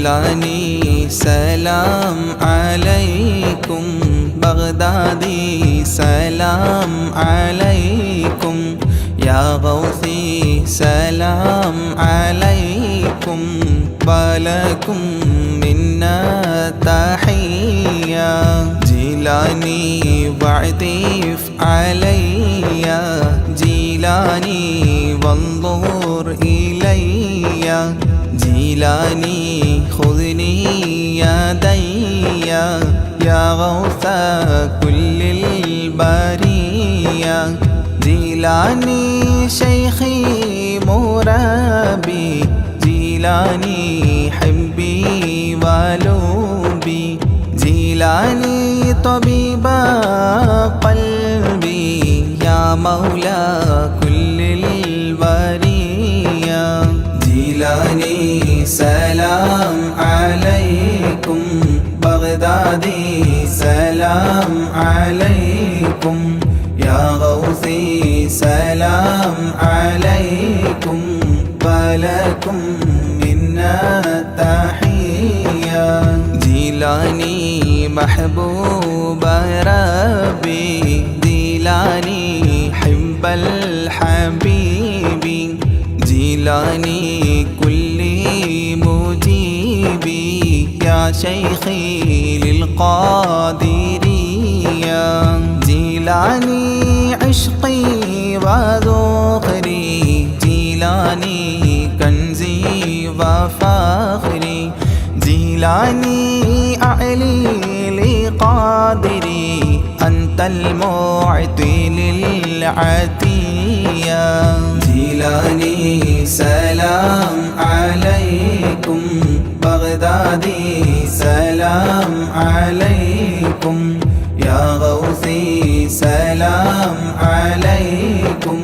ജീലാനി സലാം അലൈക്കും ബഗ്ദാദി സലാം അലൈക്കും യാ ഗൗസി സലാം അലൈക്കും വലക്കും മിന്നാ തഹിയ്യ ജീലാനി വഅതിഫ് അലയ്യ ജീലാനി വൻദുർ ഇലയ്യ ജീലാനി ഖുദ്നി യദയ്യ യാ ഗൗസ കുല്ലിൽ ബരിയ ജീലാനി ശൈഖി മുറബി ജീലാനി ഹബ്ബി വലുബി ജീലാനി തബീബ ഖൽബി യാ മൗലാ കുല്ലിൽ വരിയ ജീലാനി സലാം അലൈക്കും ബഗ്ദാദി സലാം അലൈക്കും യാ ഗൗസി സലാം അലൈക്കും വലക്കും മിന്നാ തഹിയ്യ ജീലാനി محبوب ربي ജീലാനി حب الحبيب ജീലാനി كلي مجيبي يا شيخي للقادرية ജീലാനി عشقي وذخري ജീലാനി كنزي وفخري ജീലാനി أعلي لقادري أنت المعطي للعطية ജീലാനി سلام عليكم بغدادي سلام عليكم يا غوثي سلام عليكم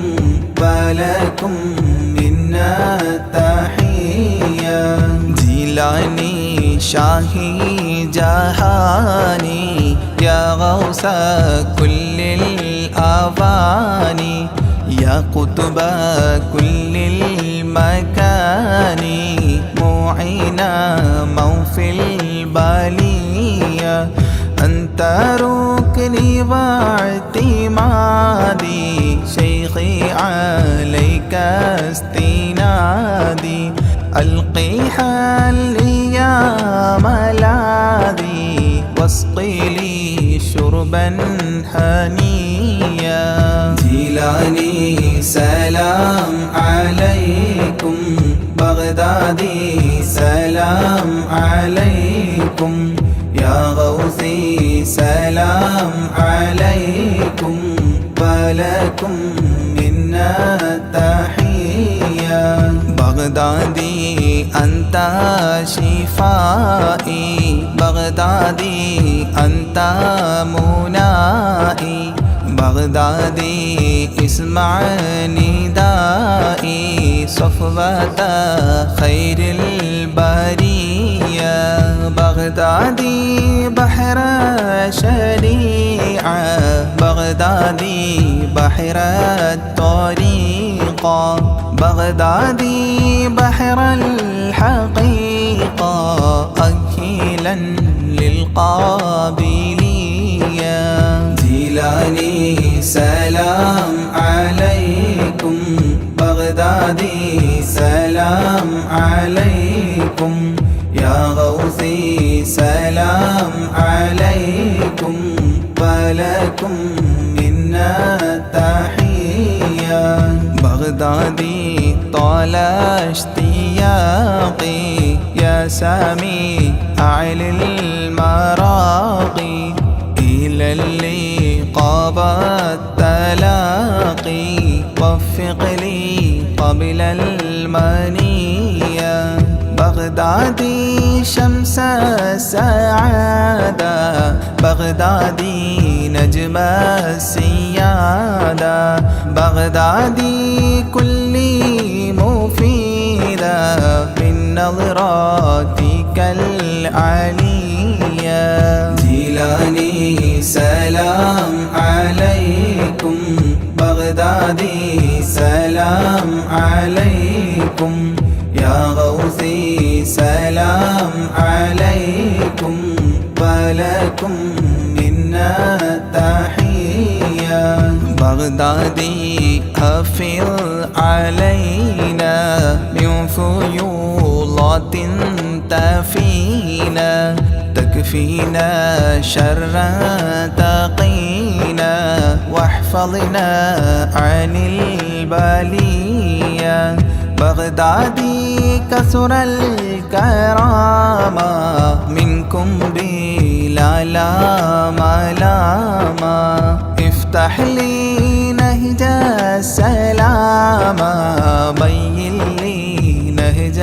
ولكم منا تحية ജീലാനി شاهي جهاني يا غوث كل الأواني يا قطب كل المكان معينا موفي البلية أنت ركني واعتمادي شيخي عليك استنادي ألقي حالي يا ملاذي واسقي لي شربا هنيا ജീലാനി سلام عليكم بغدادي سلام عليكم يا غوثي سلام عليكم ولكم منا تحية بغدادي أنت شفائي بغدادي أنت منائي بغدادي اسمع ندائي صفوة خير البرية بغدادي بحر شريعة بغدادي بحر الطريقة بغدادي بحر الحقيقة أكيلا للقابلية ജീലാനി سلام عليكم بغدادي سلام عليكم يا غوثي سلام عليكم ولكم منا تحية بغدادي طال اشتياقي يا سامي أعلى المراقي إلى اللي قاب التلاقي وفق لي قبل المنية بغدادي شمس السعادة بغدادي نجم السيادة بغدادي كل مفيدة من نظراتك العلية ജീലാനി سلام عليكم بغدادي سلام عليكم يا غوثي سلام سلام عليكم ولكم منا تحية بغدادي حفظ علينا من فيوضات تفينا تكفينا شر تقينا واحفظنا عن البلية بغدادي كثر الكرامة منكم بلا ملامة افتح لي نهج السلامة بين لي نهج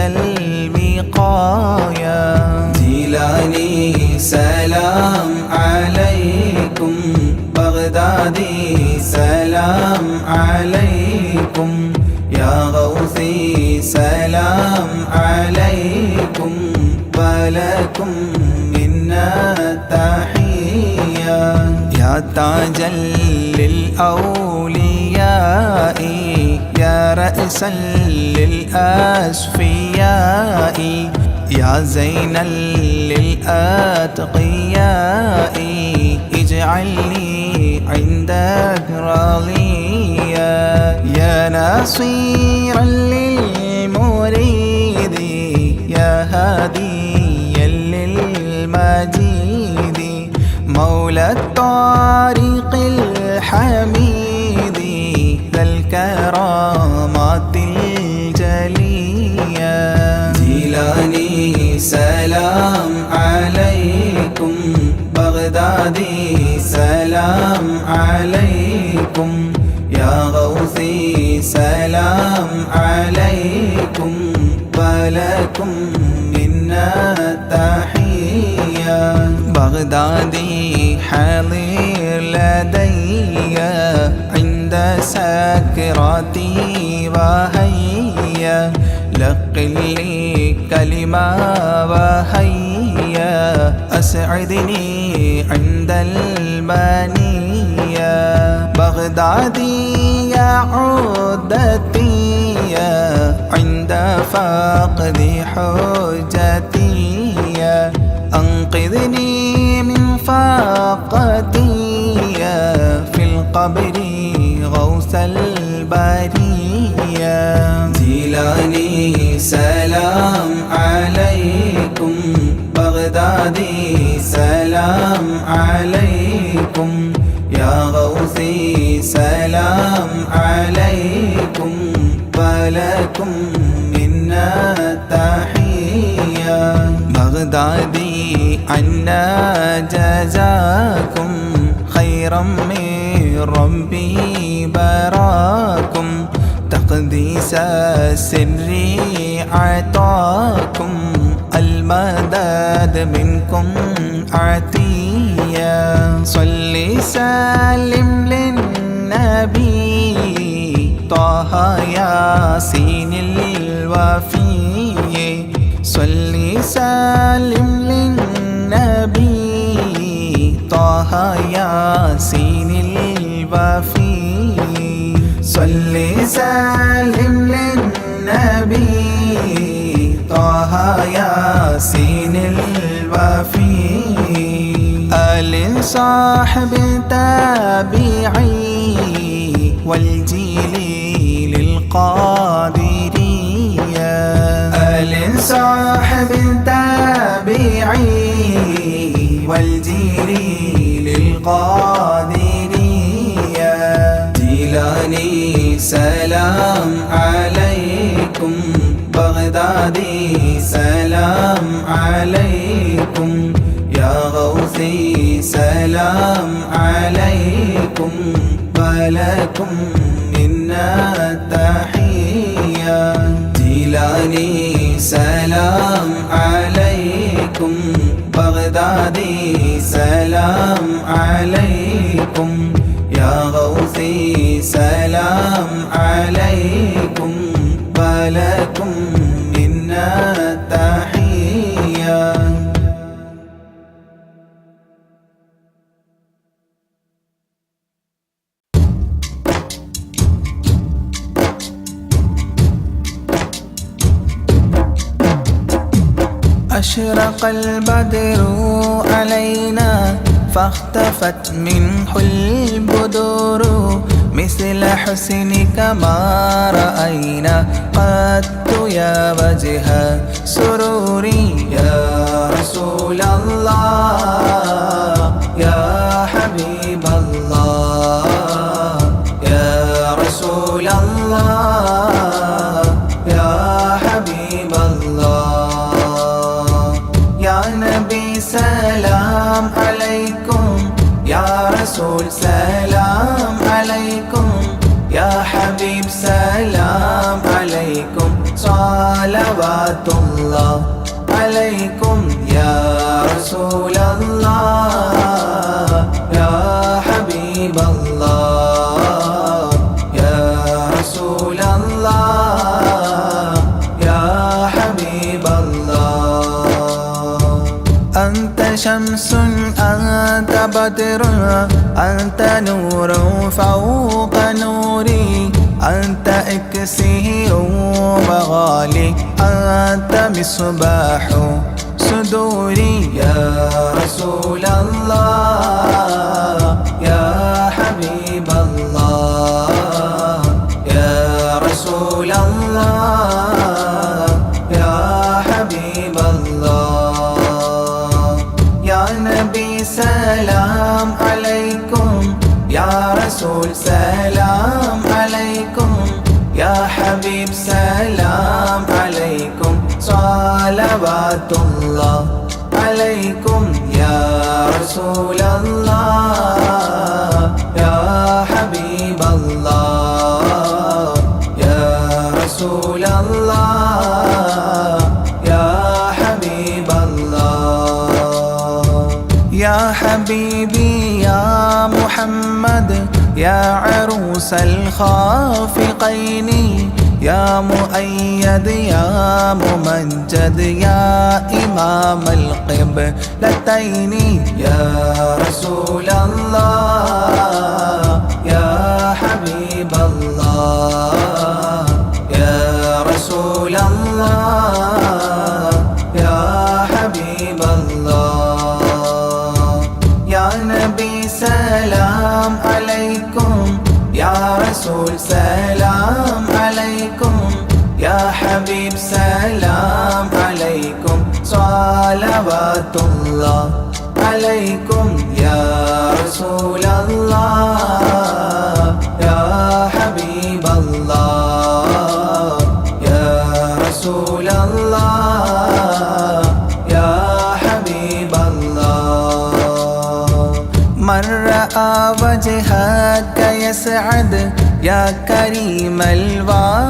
الوقاية جيلاني سلام عليكم بغدادي سلام عليكم يا غوثي سلام عليكم ولكم منا تحية يا تاجا للأولياء يا رأسا للأصفياء يا زينا للأتقياء اجعلني عندك راضيا يا ناصيرا للمريد يا هاديا للمجيد مولى الطريق الحميد ذا الكرامات الجلية جيلاني سلام عليكم بغدادي سلام عليكم يا غوثي سلام عليكم ولكم منا تحية بغدادي حاضر لدي عند سكراتي وهيا لقن لي كلمة وهيا أسعدني عند المنية بغدادي يا عودتي عند فقد حجتي أنقذني من فاقتي في القبر غوث البرية جيلاني سلام عليكم بغدادي سلام عليكم يا غوثي سلام عليكم ولكم منا تحية بغدادي عنا جزاكم خيرا من ربي براكم تقديس السر عطاكم المدد منكم عطية صل سلم للنبي طه ياسين الوفي صل سلم للنبي طه ياسين الوفي صل سلم للنبي طه ياسين الوفي آل صاحب تابعي والجيل للقادرية آل صاحب تابعي والجيل للقادرية جيلاني سلام عليكم بغدادي سلام عليكم يا غوثي سلام عليكم ولكم منا تحية جيلاني سلام عليكم بغدادي سلام عليكم يا غوثي سلام عليكم ولكم منا تحية أشرق البدر علينا فاختفت منه البدور مثل حسنك ما رأينا قط يا وجه سروري يا رسول الله يا حبيب الله يا رسول الله يا حبيب الله يا نبي سلام عليكم يا رسول سلام عليكم يا حبيب سلام عليكم صلوات الله عليكم يا رسول الله يا حبيب الله يا رسول الله يا حبيب الله أنت شمس أنت بدر أنت نور فوق نوري أنت إكسير وغالي أنت مصباح صدوري يا رسول الله يا حبيب الله يا رسول الله يا حبيب الله يا نبي سلام عليكم يا رسول سلام عليكم يا حبيب سلام عليكم صلوات الله عليكم يا رسول الله يا حبيب الله يا رسول الله يا حبيب الله يا حبيبي يا محمد يا عروس الخافقين يا مؤيد يا ممجد يا إمام القبلتين يا رسول الله يا حبيب الله يا رسول الله يا حبيب الله يا نبي سلام عليكم يا رسول سلام عليكم يا حبيب سلام عليكم صلوات الله عليكم يا رسول الله يا حبيب الله يا رسول الله يا حبيب الله من رأى وجهك يسعد يا كريم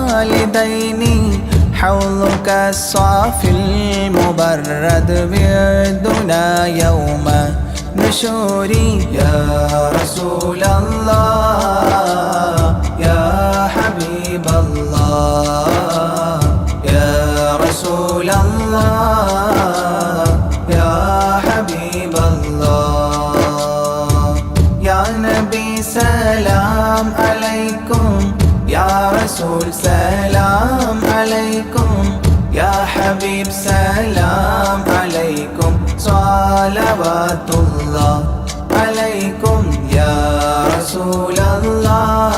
الوالدين حوضك الصافي المبرد وردنا يوم نشوري يا رسول الله يا حبيب الله يا رسول الله يا حبيب الله يا نبي سلام عليكم يا رسول سلام عليكم يا حبيب سلام عليكم صلوات الله عليكم يا رسول الله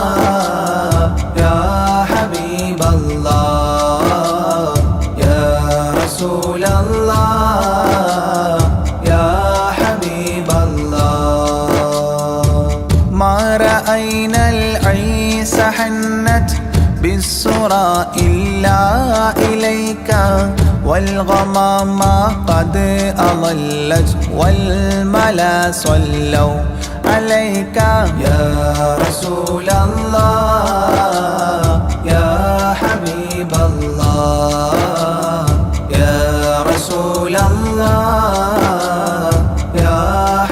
يا حبيب الله يا رسول الله يا حبيب الله ما رأينا العيس حنت بالسرى إلا إليك والغمام قد أضلت والملا صلوا عليك يا رسول الله يا حبيب الله يا رسول الله يا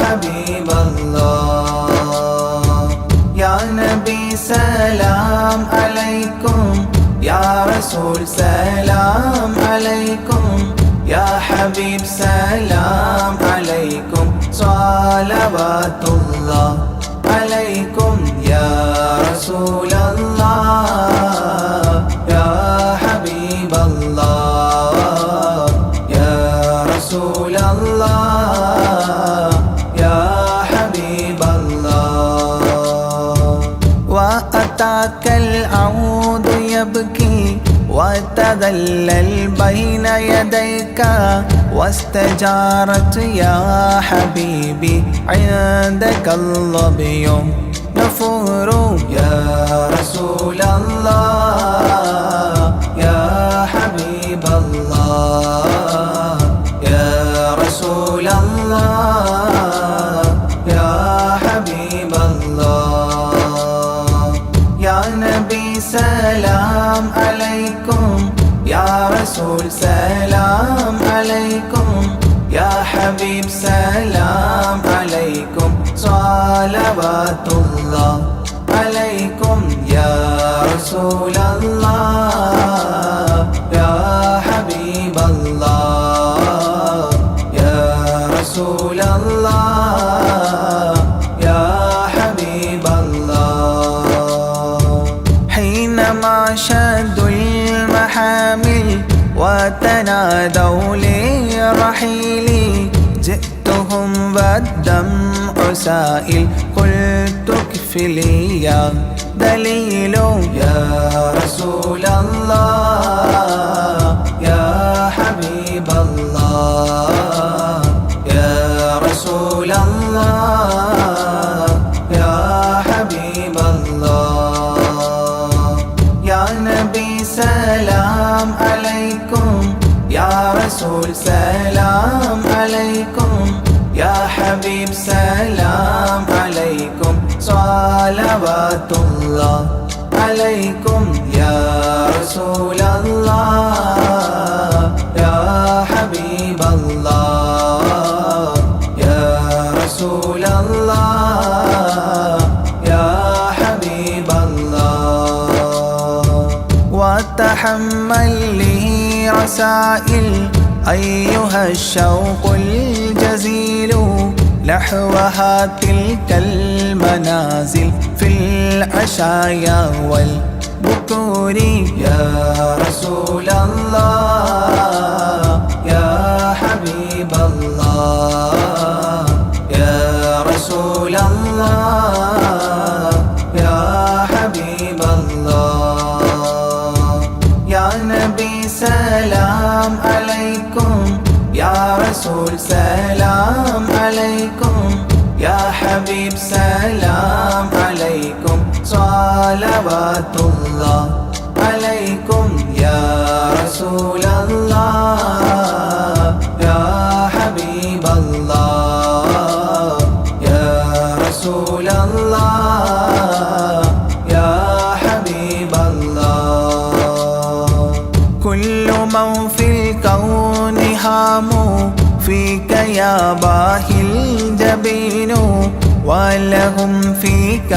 حبيب الله يا نبي سلام عليكم يا رسول سلام عليكم يا حبيب سلام عليكم صلوات الله عليكم يا رسول الله يا حبيب الله يا بين يديك واستجارت يا حبيبي عندك الظبي نفور يا رسول الله يا حبيب الله يا رسول الله يا حبيب الله يا نبي سلام عليكم يا رسول سلام عليكم يا حبيب سلام عليكم صلوات الله عليكم يا رسول الله يا حبيب الله يا رسول الله يا حبيب الله حينما شدوا المحامل وتنادوا لرحيلي جئتهم والدمع سائل قلت اكفلي يا دليل يا رسول الله يا حبيب الله يا رسول الله يا حبيب الله يا نبي سلام عليكم يا رسول سلام عليكم يا حبيب سلام عليكم صلوات الله عليكم يا رسول الله يا حبيب الله يا رسول الله يا حبيب الله وتحمل لي رسائل أيها الشوق الجزيل نحوها تلك المنازل في العشايا والبكور يا رسول الله يا حبيب الله يا رسول الله يا حبيب الله يا نبي سلام عليكم يا رسول سلام عليكم يا حبيب سلام عليكم صلوات الله عليكم يا رسول الله يا حبيب الله يا رسول الله يا حبيب الله كل من في الكون هام فيك يا باهي الجبين ولهم فيك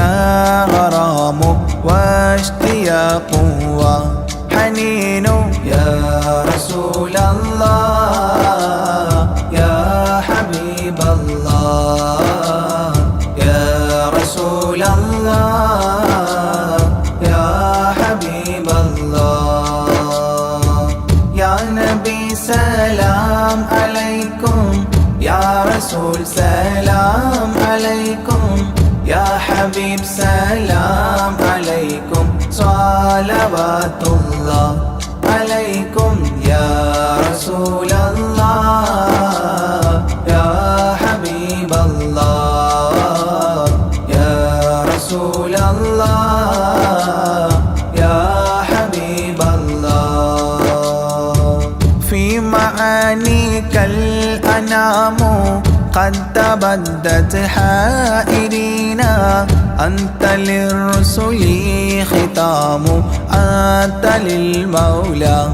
غرام واشتياق وحنين يا رسول الله يا حبيب الله يا رسول الله يا حبيب الله يا نبي سلام عليكم يا رسول سلام عليكم يا حبيب سلام عليكم صلوات الله عليكم يا رسول الله يا حبيب الله يا رسول الله يا حبيب الله في معانيك الأنام قد تبدت حائرينا أنت للرسل ختام أنت للمولى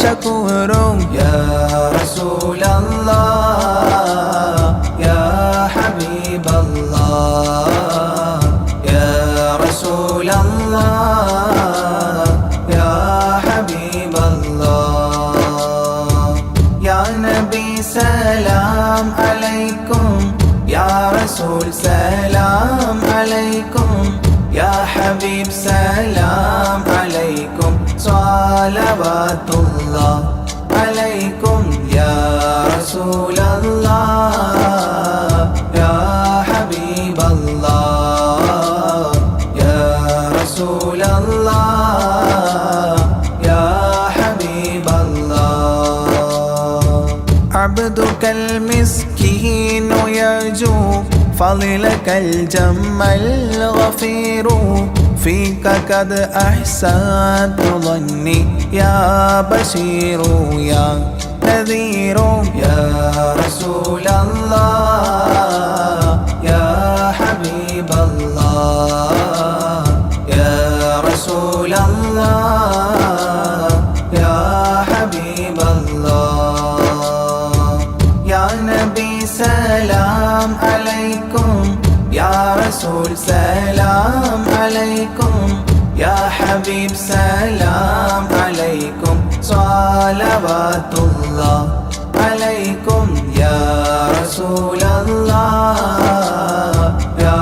شكور يا رسول الله يا حبيب الله يا رسول الله يا حبيب الله يا نبي سلام عليكم يا رسول سلام عليكم يا حبيب سلام عليكم صلوات الله عليكم يا رسول الله يا حبيب الله يا رسول الله يا حبيب الله كالمسكين يرجو فضلك الجم الغفير فيك قد أحسنت ظني يا بشير يا نذير يا رسول الله يا حبيب الله يا رسول الله يا حبيب الله يا نبي سلام عليكم يا رسول سلام عليكم يا حبيب سلام عليكم صلوات الله عليكم يا رسول الله يا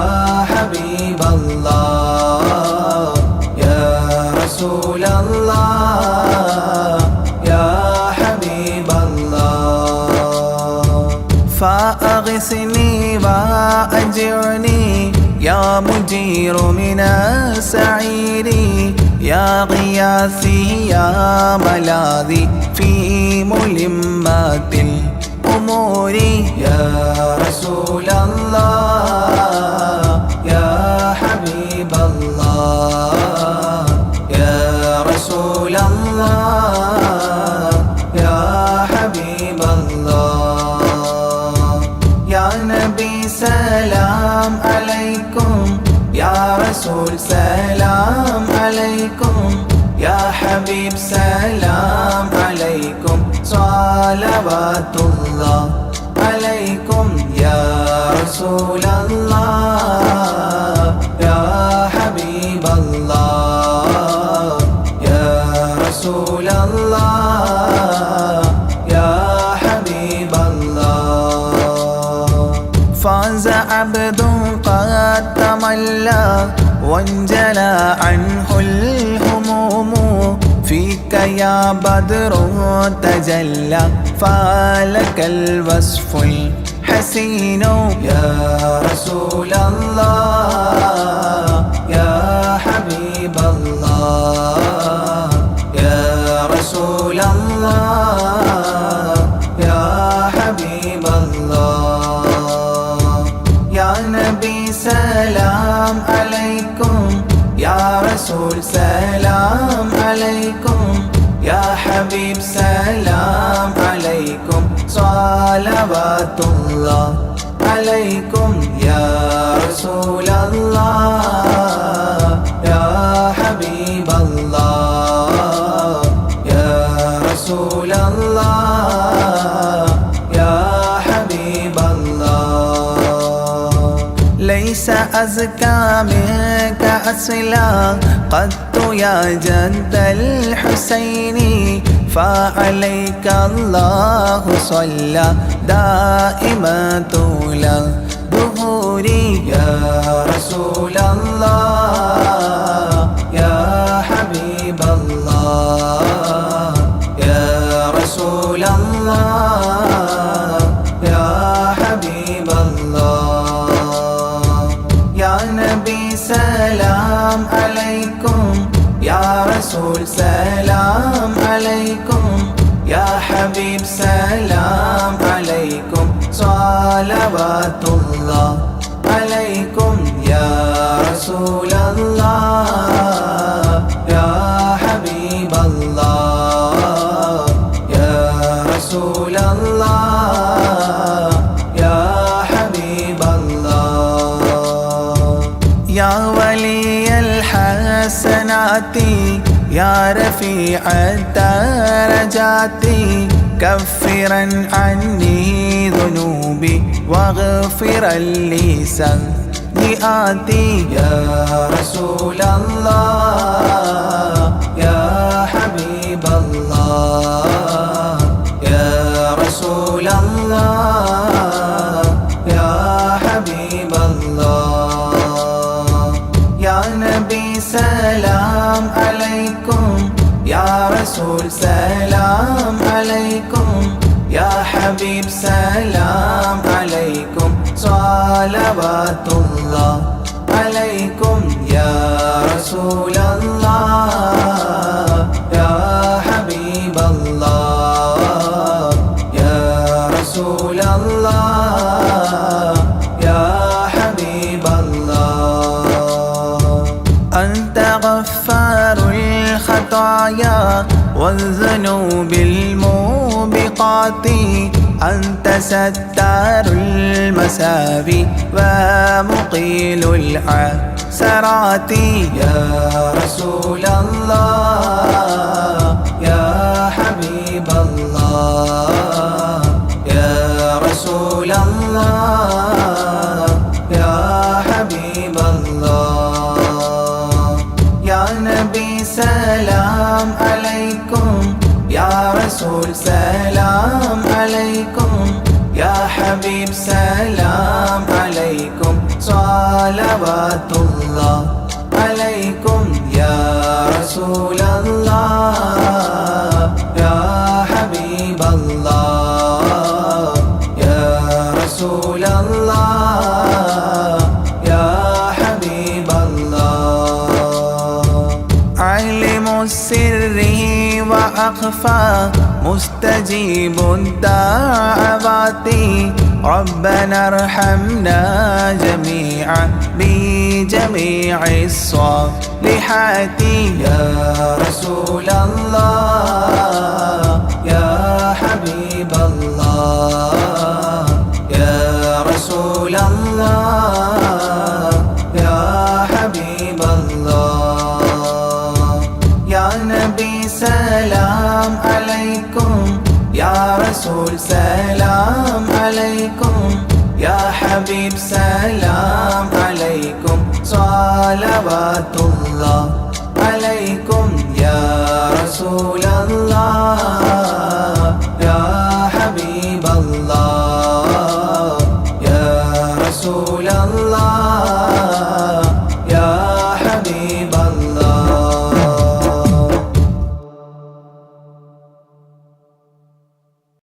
حبيب الله يا رسول الله يا حبيب الله فأغثني وأجرني يا مجير من السعير يا غياثي يا ملاذي في ملمات الأمور يا رسول الله يا حبيب الله يا رسول الله يا حبيب الله يا نبي سلام عليكم يا رسول سلام عليكم يا حبيب سلام عليكم صلوات الله عليكم يا رسول الله يا حبيب الله يا رسول الله يا حبيب الله فاز عبد قد تملى وانجلى عنه الهموم فيك يا بدر تجلى فلك الوصف الحسين يا رسول الله يا حبيب الله يا رسول الله يا حبيب الله يا نبي سلام عليكم يا رسول سلام عليكم يا حبيب سلام عليكم صلوات الله عليكم يا رسول الله يا حبيب الله يا رسول الله يا حبيب الله ليس أزكى منك أصلا قدت يا جد الحسين فعليك الله صلى دائما طول الدهور يا رسول الله يا حبيب الله يا رسول الله يا حبيب الله يا نبي سلام عليكم يا رسول سلام عليكم يا حبيب سلام عليكم صلوات الله عليكم يا رسول الله يا حبيب الله يا رسول الله يا حبيب الله يا ولي الحسنات يا رفيع الدرجات كفرا عني ذنوبي واغفرا لي سيئاتي يا رسول الله يا حبيب الله يا رسول الله يا حبيب الله يا نبي سلام عليكم يا رسول سلام عليكم يا حبيب سلام عليكم صلوات الله عليكم يا رسول الله يا حبيب الله يا رسول صراطي أنت ستار المساوي ومقيل العثرات يا رسول الله يا حبيب الله يا رسول الله يا حبيب الله يا نبي سلام عليكم يا رسول سلام عليكم يا حبيب سلام عليكم صلوات الله عليكم يا رسول الله يا حبيب الله يا رسول الله يا حبيب الله علم السر وأخفى مستجيب الدعوات ربنا ارحمنا جميعا بجميع الصالحات يا رسول الله يا حبيب الله يا رسول الله يا حبيب الله يا نبي سلام عليكم يا رسول سلام عليكم يا حبيب سلام عليكم صلوات الله عليكم